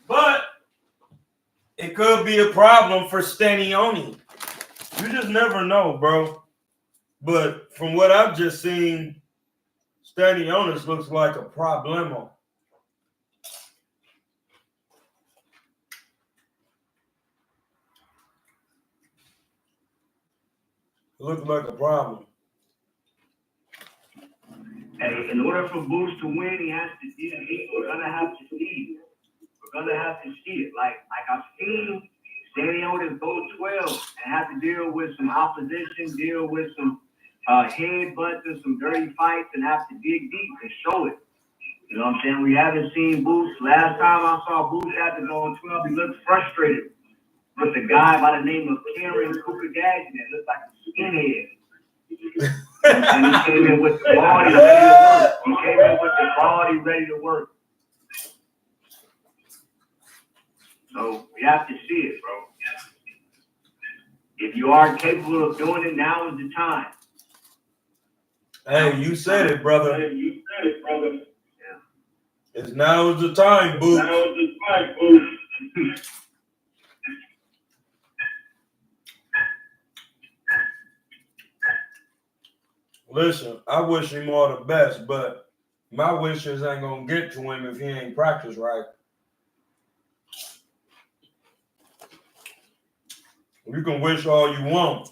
But it could be a problem for Stanionis. You just never know, bro. But from what I've just seen, Stanionis looks like a problemo. It looks like a problem. Hey, in order for Boost to win, he has to do it. We're gonna have to see it. We're gonna have to see it. Like I've seen Stanionis go 12 and have to deal with some opposition, deal with some headbutts and some dirty fights, and have to dig deep and show it. You know what I'm saying? We haven't seen Boost. Last time I saw Boost after going 12, he looked frustrated with a guy by the name of KuernoDeChivo that looked like a skinhead. And he came in with the body ready to work. So we have to see it, bro. If you are capable of doing it, now is the time. Hey, you said it, brother. Yeah. It's now is the time, Boots. Now is the time, Boots. Listen, I wish him all the best, but my wishes ain't gonna get to him if he ain't practiced right. You can wish all you want.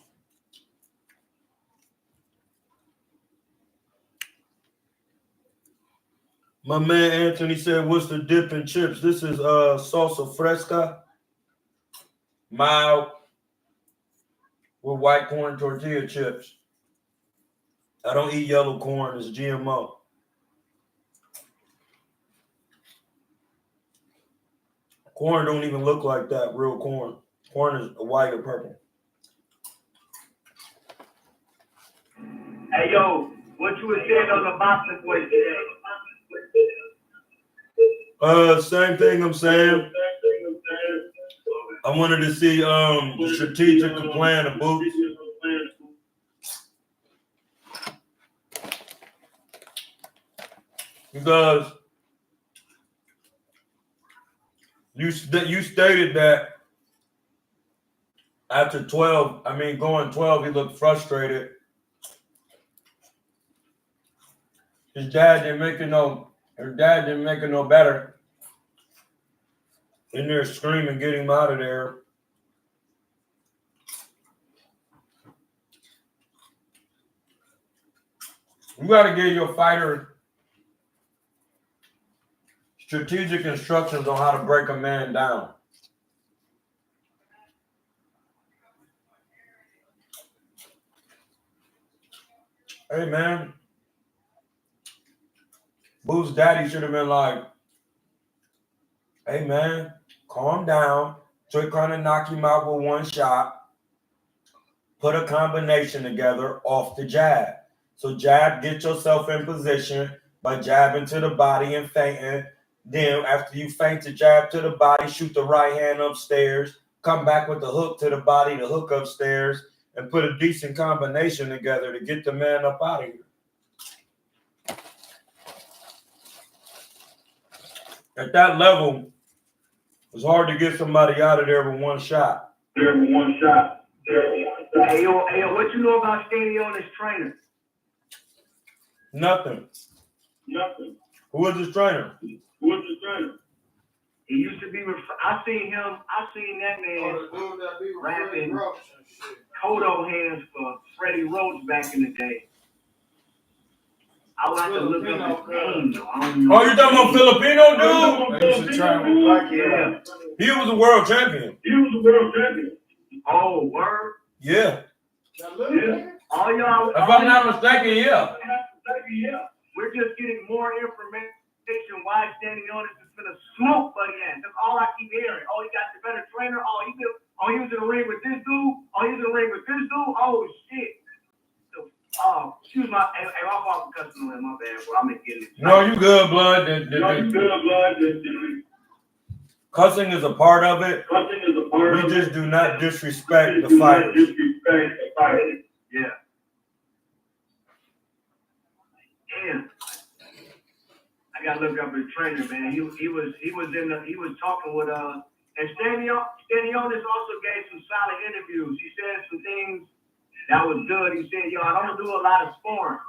My man Anthony said, what's the dip in chips? This is salsa fresca, mild, with white corn tortilla chips. I don't eat yellow corn, it's GMO. Corn don't even look like that, real corn. Corn is white or purple. Hey, yo, what you were saying on the boxing voice today? Same thing I'm saying. I wanted to see the strategic plan of Boots. Because you stated that after 12, going 12, he looked frustrated. His dad didn't make it no better. In there screaming, get him out of there. You got to give your fighter strategic instructions on how to break a man down. Hey, man. Boo's daddy should have been like, hey, man, calm down. Trick trying to knock him out with one shot. Put a combination together off the jab. So jab, get yourself in position by jabbing to the body and feinting. Then after you feint the jab to the body, shoot the right hand upstairs. Come back with the hook to the body, the hook upstairs, and put a decent combination together to get the man up out of here. At that level, it's hard to get somebody out of there with one shot. Hey, yo, what you know about Stanionis' trainer? Nothing. Who is his trainer? He used to be. I seen that man rapping Kodo hands for Freddie Roach back in the day. I would have to look up his name though. I don't know. Oh, you talking about Filipino dude? They used to travel like Yeah. He was a world champion. Oh, word. Yeah. All y'all. If I'm not mistaken, yeah. We're just getting more information why Stanionis is gonna smoke Buddy Ant. That's all I keep hearing. Oh, he got the better trainer. Oh, he was in the ring with this dude. Oh, he was in the ring with this dude. Oh shit. So, excuse my fault for cussing on my bad, bro. I'm gonna get it. No, you good, blood. Cussing is a part of it. We just do not disrespect the fighters. Yeah. Damn. I gotta look up his trainer, man. He was talking with and Stanionis also gave some solid interviews. He said some things that was good. He said, yo, I don't do a lot of sparring.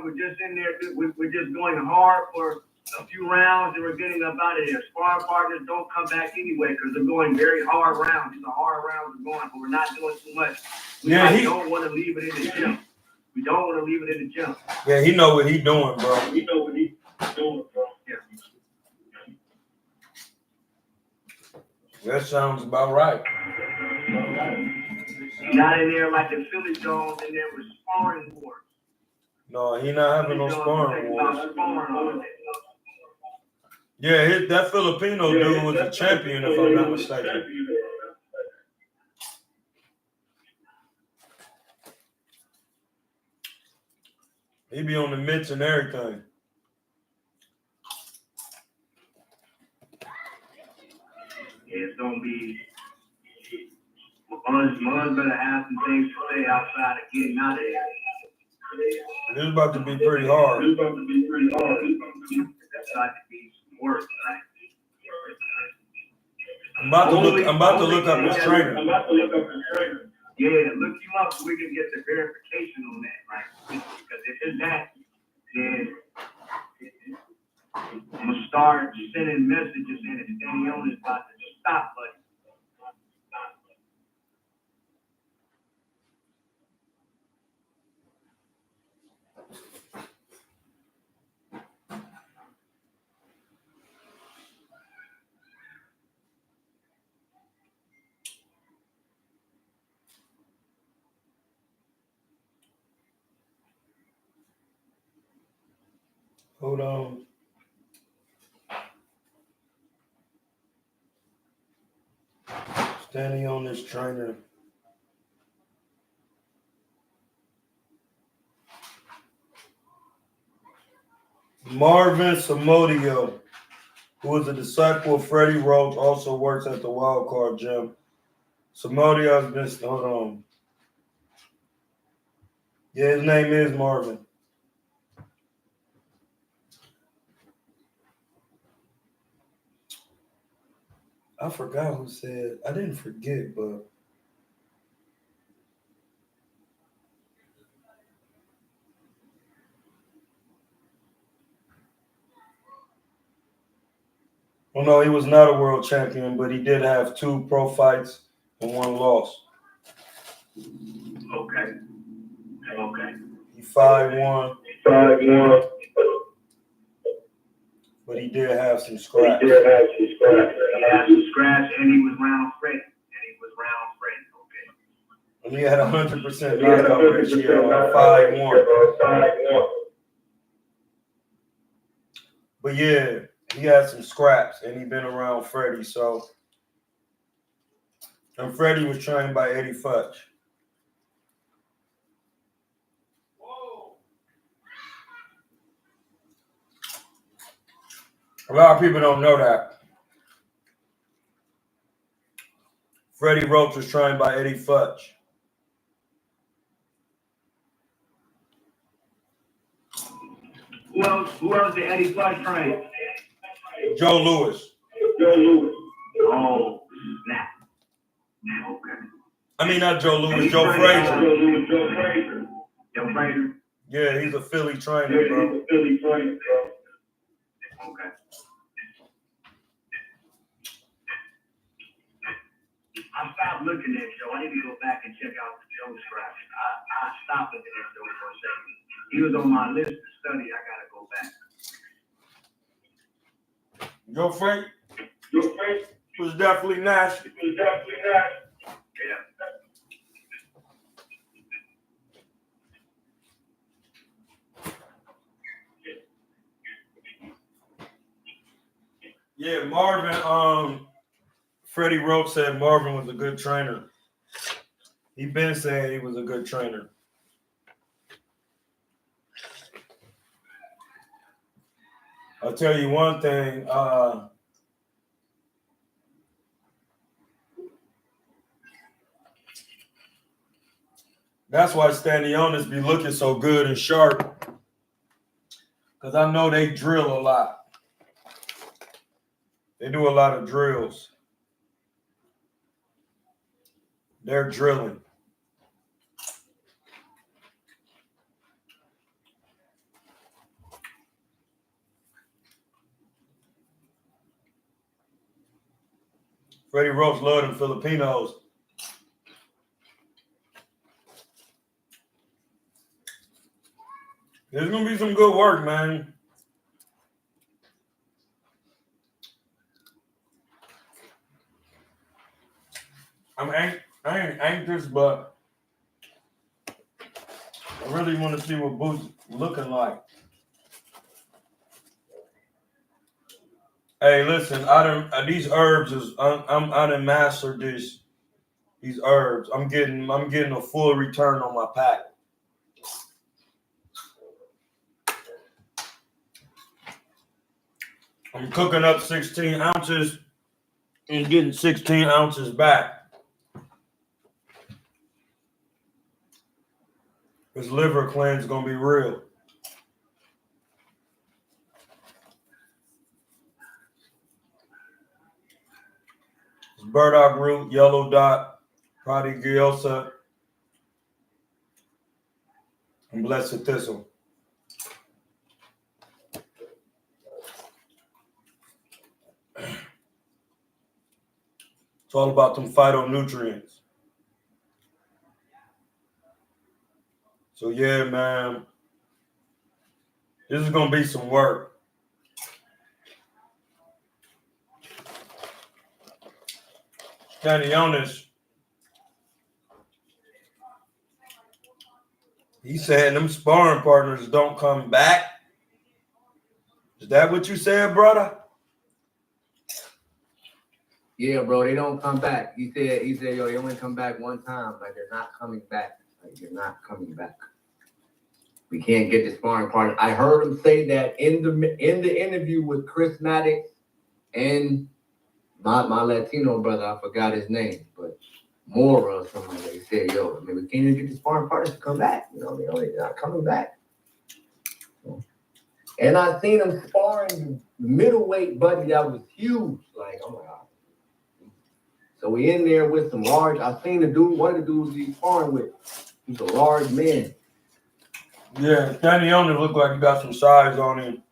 We're just in there. We're just going hard for a few rounds and we're getting up out of here. Sparring partners don't come back anyway because they're going very hard rounds. These are hard rounds we're going, but we're not doing too much. We don't want to leave it in the gym. Yeah, he know what he doing, bro. Yeah. That sounds about right. He's not in there like the Philly Jones in there with sparring wars. No, he not having no sparring wars. Yeah, that Filipino dude was a champion, if I'm not mistaken. He be on the mitts and everything. Yeah, it's gonna be. Muz better have some things to say outside of getting out of there. This is about to be pretty hard. That's about to be some work, right? I'm about to look up his trainer. Yeah, look him up so we can get the verification on that, right? Because if it's that, then I'm gonna start sending messages saying that Stanionis is about to stop, buddy. Hold on. Stanionis trainer. Marvin Samodio, who is a disciple of Freddie Roach, also works at the Wild Card Gym. Samodio has been, hold on. Yeah, his name is Marvin. I forgot who said, I didn't forget, but. Well, no, he was not a world champion, but he did have 2 pro fights and 1 loss. Okay. He 5-1. But he did have some scraps. He had some scratch, and he was round Freddy. Okay. And he had 100% knockout ratio at 5-1. But yeah, he had some scraps, and he been around Freddie. So, and Freddie was trained by Eddie Futch. A lot of people don't know that. Freddie Roach was trained by Eddie Futch. Who else did Eddie Futch train? Joe Louis. Oh, snap. Okay. I mean, not Joe Louis, Joe Frazier. Joe Frazier? Yeah, he's a Philly trainer, bro. Okay. I stopped looking at Joe. I need to go back and check out the Joe scratch. I stopped looking at Joe for a second. He was on my list to study. I gotta go back. Your face was definitely nasty. Yeah. Yeah, Marvin, Freddie Roach said Marvin was a good trainer. He been saying he was a good trainer. I'll tell you one thing, that's why Stanionis be looking so good and sharp. Because I know they drill a lot. They do a lot of drills. They're drilling. Freddie Roach loved them Filipinos. There's gonna be some good work, man. I ain't anxious, but I really want to see what Boots looking like. Hey, listen, these herbs is I done mastered these herbs. I'm getting a full return on my pack. I'm cooking up 16 ounces and getting 16 ounces back. This liver cleanse is gonna be real. It's burdock root, yellow dot, prodigiosa, and blessed thistle. It's all about them phytonutrients. So yeah, man, this is gonna be some work. Stanionis, he said them sparring partners don't come back. Is that what you said, brother? Yeah, bro, they don't come back. He said, yo, they only come back one time. Like, they're not coming back. Like, they're not coming back. We can't get the sparring partner. I heard him say that in the interview with Chris Maddox and my Latino brother. I forgot his name, but Mora or something. They said, yo, I mean, we can't even get the sparring partners to come back. You know, they're not coming back. And I seen him sparring middleweight buddy that was huge. Like, oh my God. So we in there with some large. I seen the dude, one of the dudes he's sparring with. He's a large man. Yeah, Stanionis look like he got some size on him,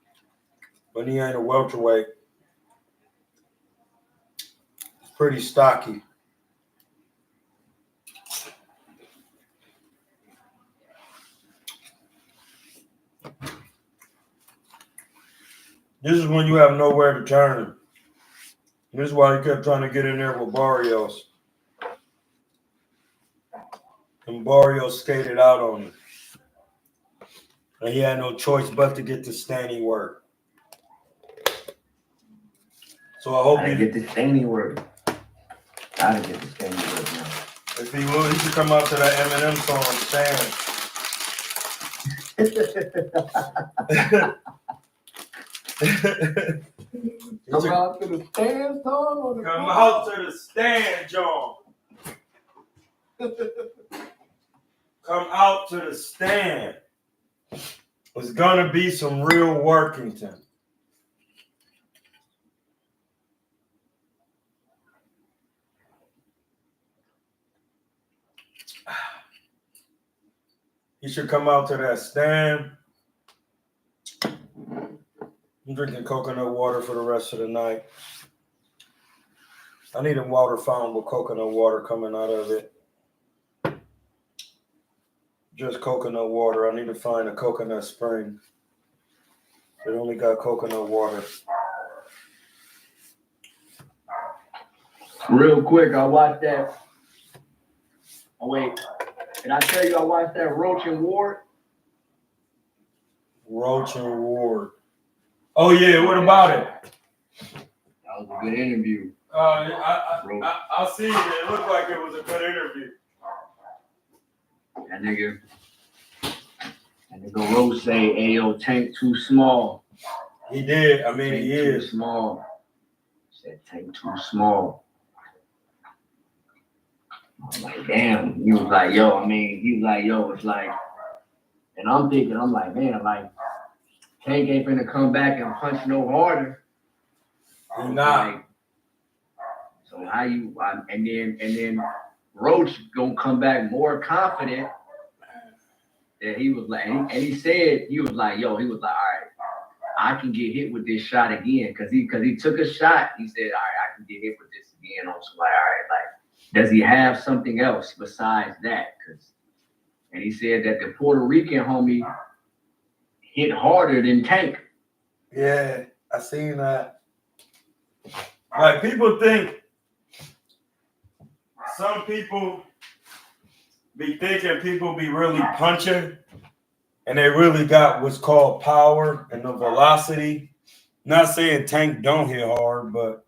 but he ain't a welterweight. He's pretty stocky. This is when you have nowhere to turn. This is why he kept trying to get in there with Barrios. And Barrios skated out on him. And he had no choice but to get the standing work. So I hope Gotta get the standing work. Gotta get the standing work now. If he would, he should come out to that Eminem song, Stand. Come out to the stand, Tom. Come out to the stand, John. Come out to the stand. It's gonna be some real Workington. You should come out to that stand. I'm drinking coconut water for the rest of the night. I need a water fountain with coconut water coming out of it. Just coconut water. I need to find a coconut spring. They only got coconut water. Real quick, I watched that. Oh, wait. Did I tell you I watched that Roach and Ward? Roach and Ward. Oh, yeah. What about it? That was a good interview. I seen it. It looked like it was a good interview. That nigga Roach say, hey, yo, Tank too small. He did. I mean, Tank he too is. small. Said Tank too small. I'm like, damn. He was like, yo, it's like, and I'm thinking, I'm like, man, like, Tank ain't finna come back and punch no harder. He not. Like, so how you, and then Roach gonna come back more confident. That he was like, and he said, he was like, all right, I can get hit with this shot again. Cause he took a shot. He said, all right, I can get hit with this again. I was like, all right, like, does he have something else besides that? And he said that the Puerto Rican homie hit harder than Tank. Yeah, I seen that. Like, people think, some people be thinking people be really punching, and they really got what's called power and the velocity. Not saying Tank don't hit hard, but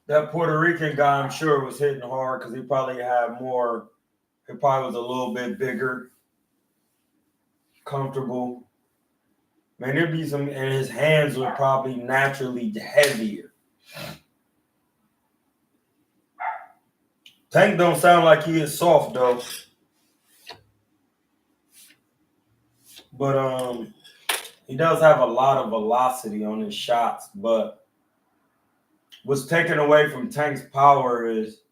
that Puerto Rican guy, I'm sure, was hitting hard because he probably had more. He probably was a little bit bigger, comfortable. Man, there'd be some, and his hands were probably naturally heavier. Tank don't sound like he is soft though. But he does have a lot of velocity on his shots. But what's taken away from Tank's power is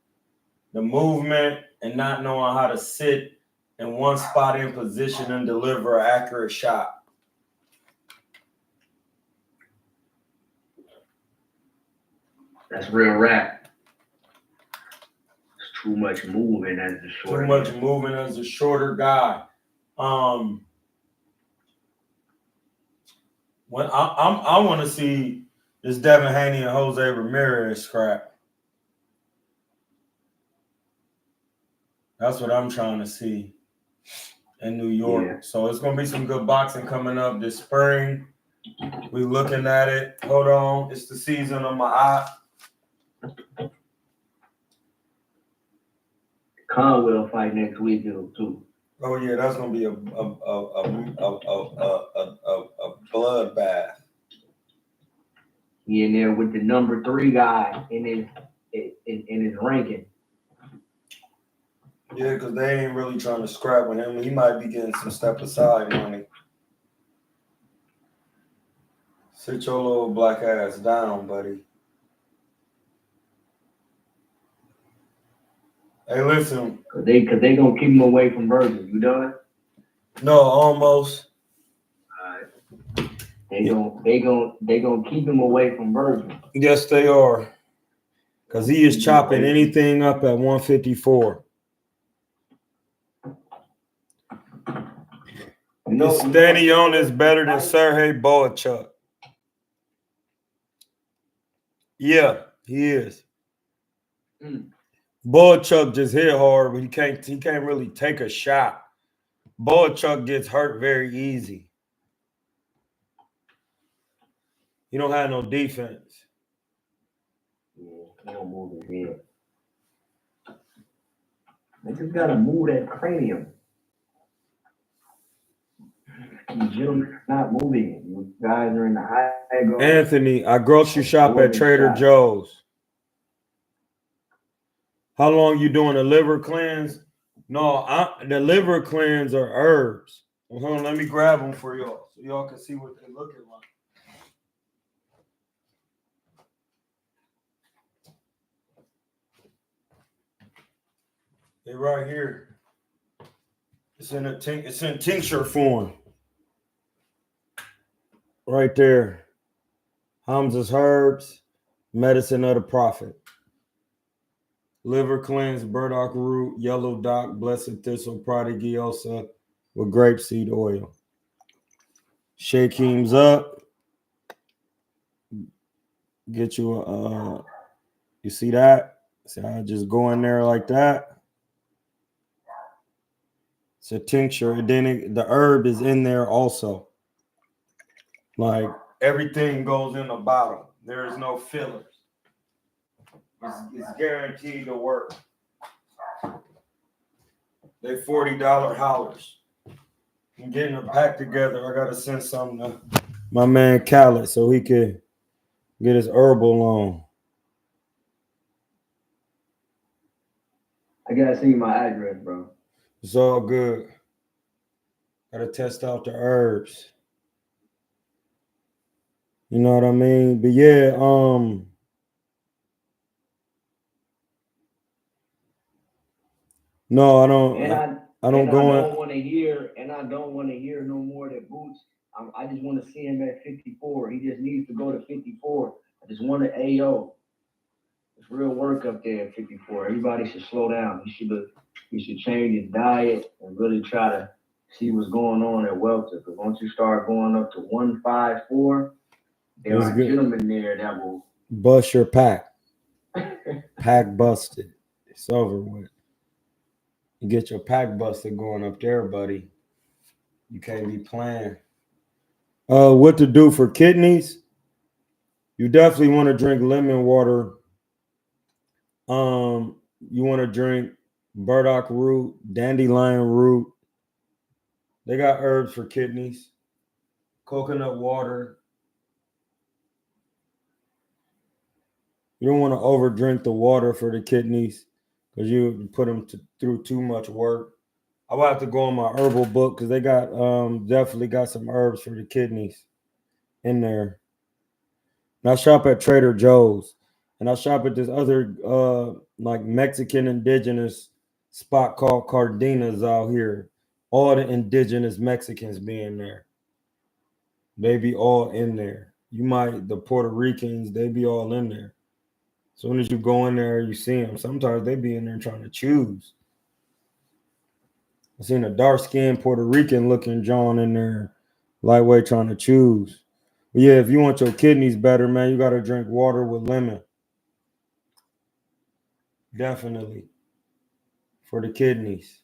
the movement and not knowing how to sit in one spot in position and deliver an accurate shot. That's real rap. It's too much moving as the shorter. Too much moving as a shorter guy. When I want to see this Devin Haney and Jose Ramirez scrap. That's what I'm trying to see in New York. Yeah. So it's gonna be some good boxing coming up this spring. We looking at it. Hold on, it's the season of my eye. Conwell fight next week too. Oh yeah, that's gonna be a bloodbath. He in there with the number 3 guy in his ranking. Yeah, because they ain't really trying to scrap with him. He might be getting some step aside money. Sit your little black ass down, buddy. Hey, listen. Cause they gonna keep him away from Virgil. You done? No, almost. All right. They gonna keep him away from Virgil. Yes, they are. Cause he is chopping anything up at 154. Stanionis better than Sergey Boachuk. Yeah, he is. Boachuk just hit hard, but he can't really take a shot. Boachuk gets hurt very easy. He don't have no defense. Yeah, he don't move his head. They just gotta move that cranium. You gentlemen not moving. You guys are in the high guard. Anthony, I grocery shop at Trader Joe's. How long you doing a liver cleanse? No, the liver cleanse are herbs. Well, hold on, let me grab them for y'all so y'all can see what they're looking like. They're right here. It's in tincture form. Right there. Hamza's herbs, medicine of the prophet. liver cleanse, burdock root, yellow dock, blessed thistle, prodigiosa with grapeseed oil. Shake him up. Get you a, you see that? See how I just go in there like that? It's a tincture. And then the herb is in there also. Like everything goes in the bottle. There is no fillers. It's guaranteed to work. They $40 hollers. I'm getting a pack together. I gotta send something to my man Khaled so he could get his herbal on. I gotta send you my address, bro. It's all good. Gotta test out the herbs. You know what I mean? But yeah, no, I don't. I don't go in. I don't want to hear no more that Boots. I just want to see him at 54. He just needs to go to 54. I just want to AO. It's real work up there at 54. Everybody should slow down. He should change his diet and really try to see what's going on at welter. Because once you start going up to 154, there are gentlemen there that will bust your pack. Pack busted. It's over with. You get your pack busted going up there, buddy. You can't be playing. What to do for kidneys? You definitely want to drink lemon water. You want to drink burdock root, dandelion root. They got herbs for kidneys. Coconut water. You don't want to overdrink the water for the kidneys because you put them through too much work. I will have to go on my herbal book because they got definitely got some herbs for the kidneys in there. And I shop at Trader Joe's, and I shop at this other like Mexican indigenous spot called Cardenas out here. All the indigenous Mexicans be in there. They be all in there. The Puerto Ricans, they be all in there. As soon as you go in there, you see them. Sometimes they be in there trying to choose. I seen a dark-skinned Puerto Rican-looking John in there, lightweight trying to choose. But yeah, if you want your kidneys better, man, you got to drink water with lemon. Definitely. For the kidneys.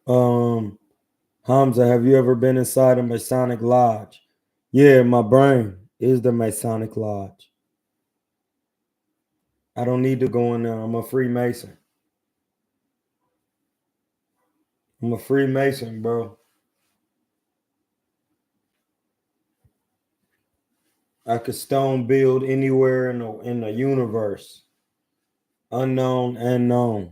Hamza, have you ever been inside a Masonic lodge? Yeah, my brain is the Masonic lodge. I don't need to go in there. I'm a Freemason. I'm a Freemason, bro. I could stone build anywhere in the universe. Unknown and known.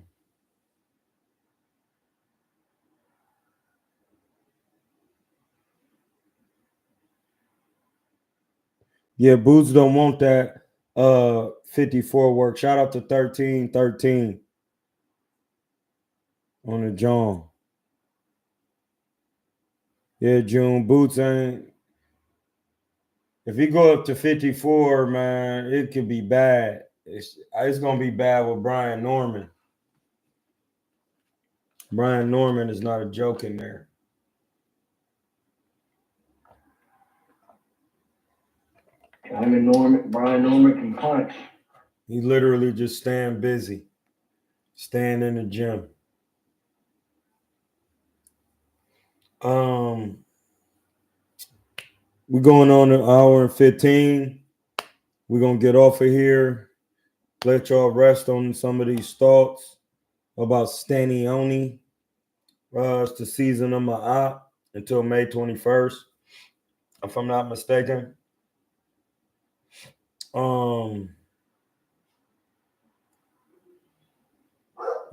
Yeah, Boots don't want that 54 work. Shout out to 1313 on the John. Yeah, June. Boots ain't. If you go up to 54, man, it could be bad. It's gonna be bad with Brian Norman. Brian Norman is not a joke in there. Brian Norman can punch. He literally just stand busy. Stand in the gym. We're going on an hour and 15. We're gonna get off of here. Let y'all rest on some of these thoughts about Stanionis. It's the season of my op until May 21st, if I'm not mistaken.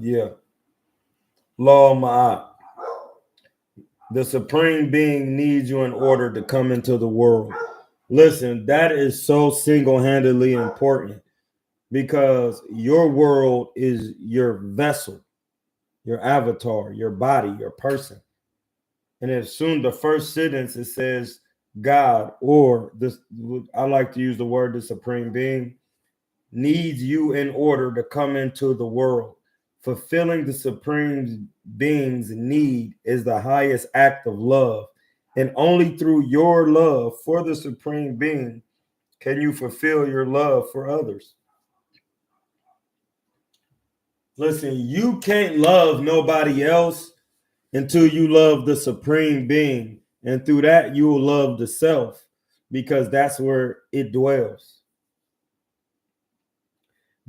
Yeah. Law Ma'at. The supreme being needs you in order to come into the world. Listen, that is so single-handedly important because your world is your vessel, your avatar, your body, your person. And if soon the first sentence it says God, or this, I like to use the word the supreme being, needs you in order to come into the world. Fulfilling the supreme being's need is the highest act of love. And only through your love for the supreme being can you fulfill your love for others. Listen, you can't love nobody else until you love the supreme being. And through that, you will love the self, because that's where it dwells.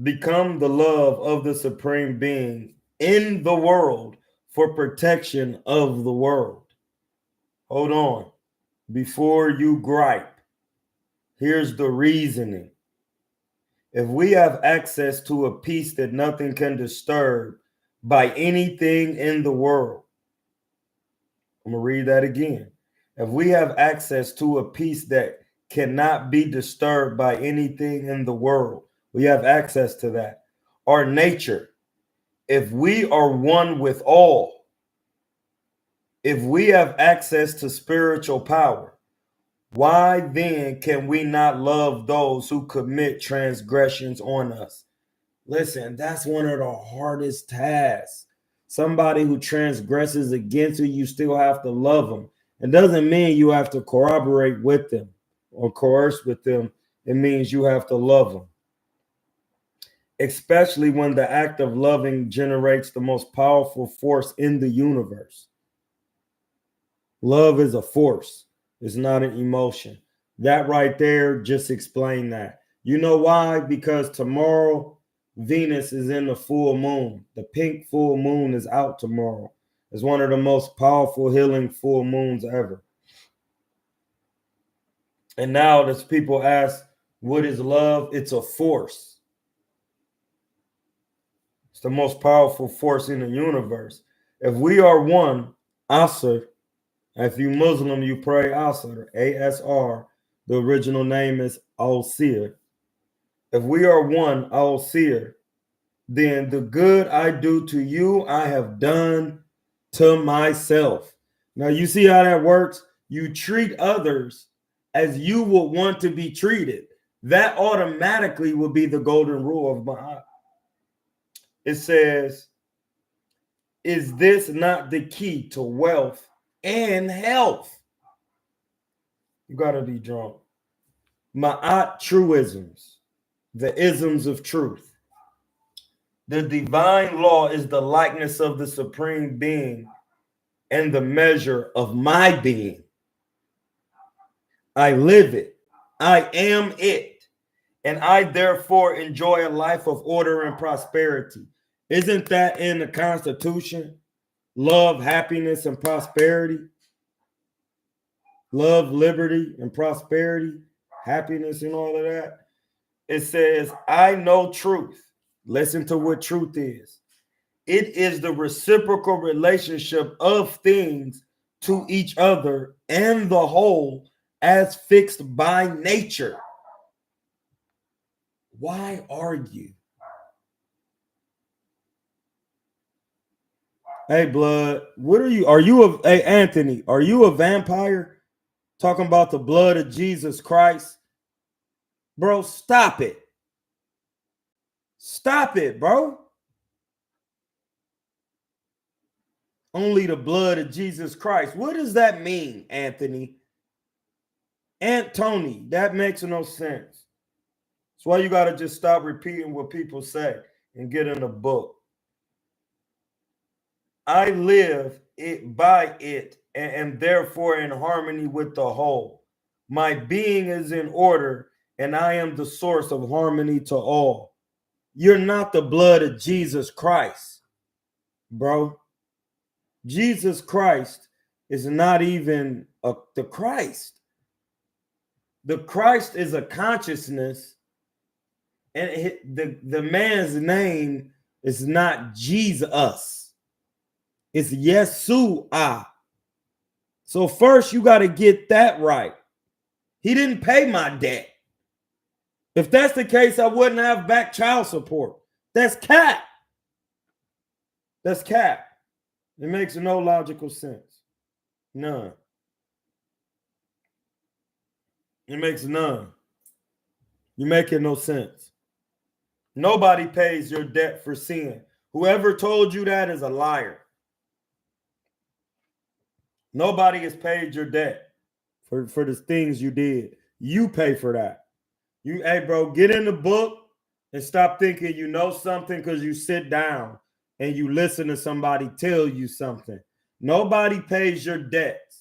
Become the love of the supreme being in the world for protection of the world. Hold on. Before you gripe, here's the reasoning. If we have access to a peace that nothing can disturb by anything in the world, I'm going to read that again. If we have access to a peace that cannot be disturbed by anything in the world, we have access to that. Our nature, if we are one with all, if we have access to spiritual power, why then can we not love those who commit transgressions on us? Listen, that's one of the hardest tasks. Somebody who transgresses against you, you still have to love them. It doesn't mean you have to corroborate with them or coerce with them. It means you have to love them. Especially when the act of loving generates the most powerful force in the universe. Love is a force. It's not an emotion. That right there, just explain that. You know why? Because tomorrow, Venus is in the full moon. The pink full moon is out tomorrow. It's one of the most powerful healing full moons ever. And now as people ask, what is love? It's a force. It's the most powerful force in the universe. If we are one, Asr, if you Muslim, you pray Asr, A-S-R. The original name is Al-Sir. If we are one, Al-Sir, then the good I do to you, I have done to myself. Now, you see how that works? You treat others as you would want to be treated. That automatically will be the golden rule of Ma'at. It says, is this not the key to wealth and health? You got to be drunk. Ma'at truisms, the isms of truth. The divine law is the likeness of the supreme being and the measure of my being. I live it. I am it. And I therefore enjoy a life of order and prosperity. Isn't that in the Constitution? Love, happiness, and prosperity. Love, liberty, and prosperity, happiness, and all of that. It says, I know truth. Listen to what truth is. It is the reciprocal relationship of things to each other and the whole as fixed by nature. Why argue? Hey, blood, what are you? Hey, Anthony, are you a vampire? Talking about the blood of Jesus Christ? Bro, stop it. Stop it, bro. Only the blood of Jesus Christ. What does that mean, Anthony? Aunt Tony, that makes no sense. That's why you got to just stop repeating what people say and get in the book. I live it by it and am therefore in harmony with the whole. My being is in order and I am the source of harmony to all. You're not the blood of Jesus Christ, bro. Jesus Christ is not even the Christ. The Christ is a consciousness, and the man's name is not Jesus. It's Yeshua. So first you got to get that right. He didn't pay my debt. If that's the case, I wouldn't have back child support. That's cap. That's cap. It makes no logical sense. None. It makes none. You're making no sense. Nobody pays your debt for sin. Whoever told you that is a liar. Nobody has paid your debt for the things you did. You pay for that. Hey, bro, get in the book and stop thinking you know something because you sit down and you listen to somebody tell you something. Nobody pays your debts.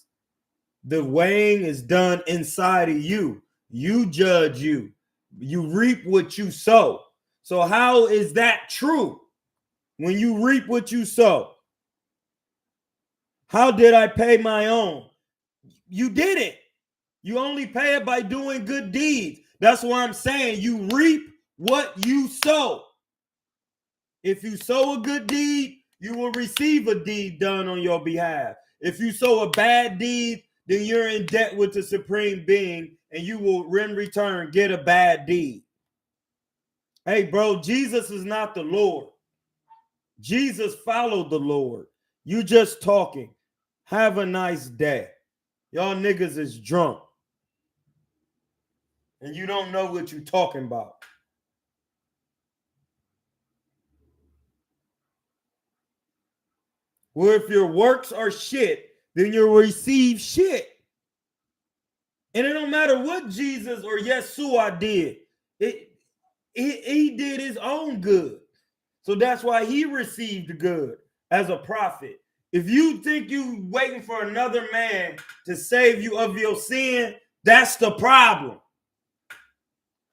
The weighing is done inside of you. You judge you. You reap what you sow. So how is that true? When you reap what you sow. How did I pay my own? You didn't. You only pay it by doing good deeds. That's why I'm saying you reap what you sow. If you sow a good deed, you will receive a deed done on your behalf. If you sow a bad deed, then you're in debt with the Supreme Being and you will in return get a bad deed. Hey, bro, Jesus is not the Lord. Jesus followed the Lord. You just talking. Have a nice day. Y'all niggas is drunk. And you don't know what you're talking about. Well, if your works are shit, then you'll receive shit. And it don't matter what Jesus or Yeshua did. He did his own good. So that's why he received good as a prophet. If you think you waiting for another man to save you of your sin, that's the problem.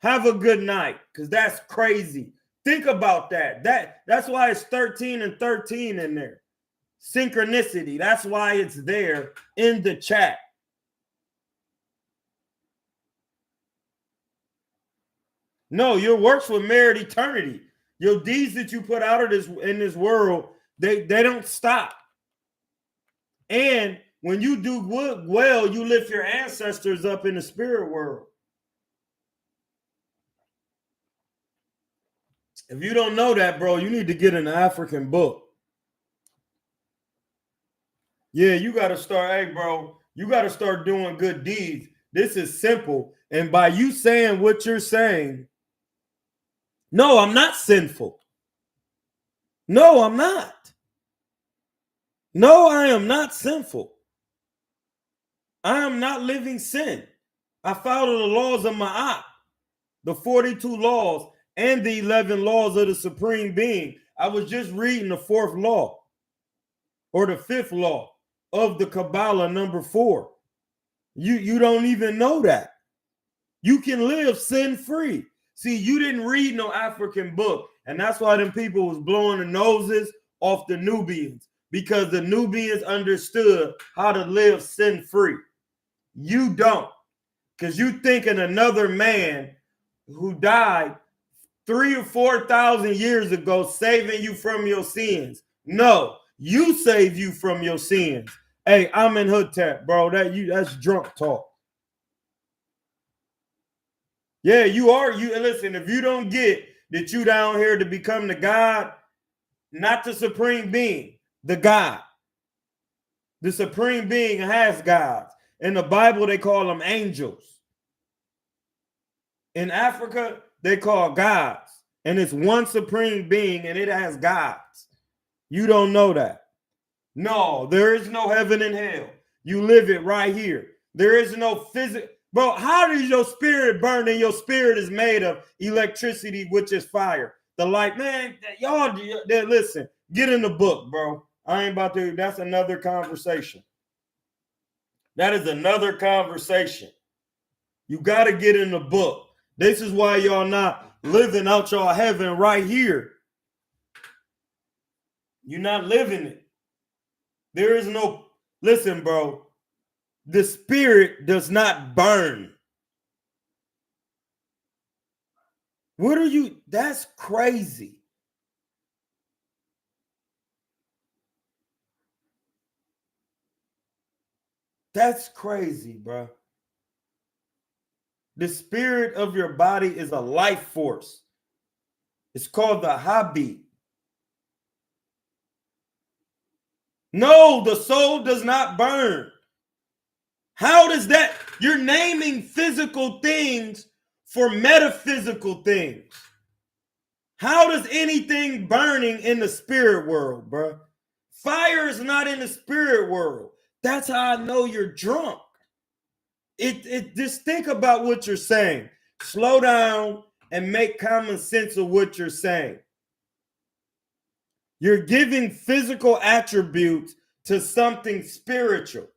Have a good night, because that's crazy. Think about that. That's why it's 13 and 13 in there. Synchronicity. That's why it's there in the chat. No, your works will merit eternity. Your deeds that you put out of in this world, they don't stop. And when you do well, you lift your ancestors up in the spirit world. If you don't know that, bro, you need to get an African book. Yeah, you got to start, hey, bro, you got to start doing good deeds. This is simple. And by you saying what you're saying, no, I'm not sinful. No, I'm not. No, I am not sinful. I am not living sin. I follow the laws of Ma'at, the 42 laws and the 11 laws of the Supreme Being. I was just reading the 4th law or the 5th law of the Kabbalah, number 4. You don't even know that. You can live sin-free. See, you didn't read no African book, and that's why them people was blowing the noses off the Nubians, because the Nubians understood how to live sin-free. You don't, because you thinking another man who died 3,000 or 4,000 years ago saving you from your sins. No, you save you from your sins. Hey, I'm in Hotep, bro. That's drunk talk. Yeah, you are. Listen, if you don't get that you down here to become the God, not the Supreme Being, the God. The Supreme Being has gods. In the Bible, they call them angels. In Africa, they call gods. And it's one Supreme Being, and it has gods. You don't know that. No, there is no heaven and hell. You live it right here. There is no physical. Bro, how does your spirit burn? And your spirit is made of electricity, which is fire. The light, man, y'all, listen, get in the book, bro. I ain't about to, that's another conversation. That is another conversation. You got to get in the book. This is why y'all not living out y'all heaven right here. You're not living it. There is no, listen, bro, the spirit does not burn. What are you, that's crazy. That's crazy, bro. The spirit of your body is a life force. It's called the Habit. No, the soul does not burn. How does that? You're naming physical things for metaphysical things. How does anything burning in the spirit world, bro? Fire is not in the spirit world. That's how I know you're drunk. Just think about what you're saying. Slow down and make common sense of what you're saying. You're giving physical attributes to something spiritual.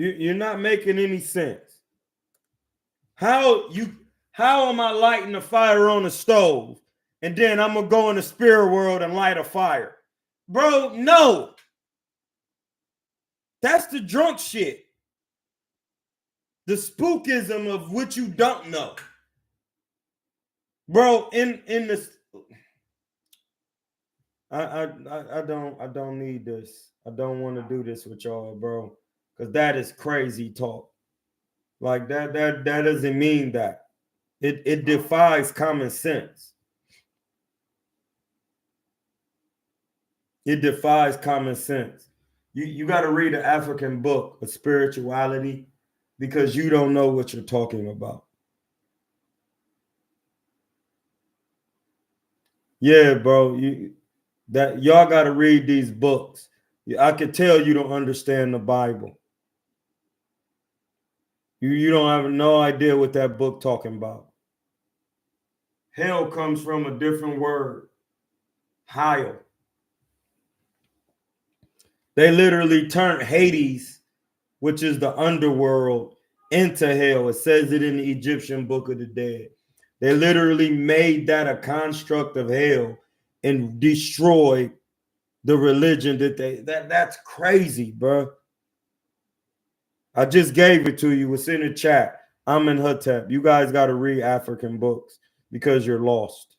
You're not making any sense. How am I lighting a fire on the stove and then I'm gonna go in the spirit world and light a fire? Bro, no. That's the drunk shit. The spookism of what you don't know. Bro, in this I don't need this. I don't want to do this with y'all, bro. Because that is crazy talk. Like that doesn't mean that. It defies common sense. It defies common sense. You got to read an African book of spirituality because you don't know what you're talking about. Yeah, bro. Y'all got to read these books. I could tell you don't understand the Bible. You don't have no idea what that book talking about. Hell comes from a different word. Hell. They literally turned Hades, which is the underworld, into hell. It says it in the Egyptian Book of the Dead. They literally made that a construct of hell and destroyed the religion that's crazy, bro. I just gave it to you. It's in the chat. I'm in Hotep. You guys got to read African books because you're lost.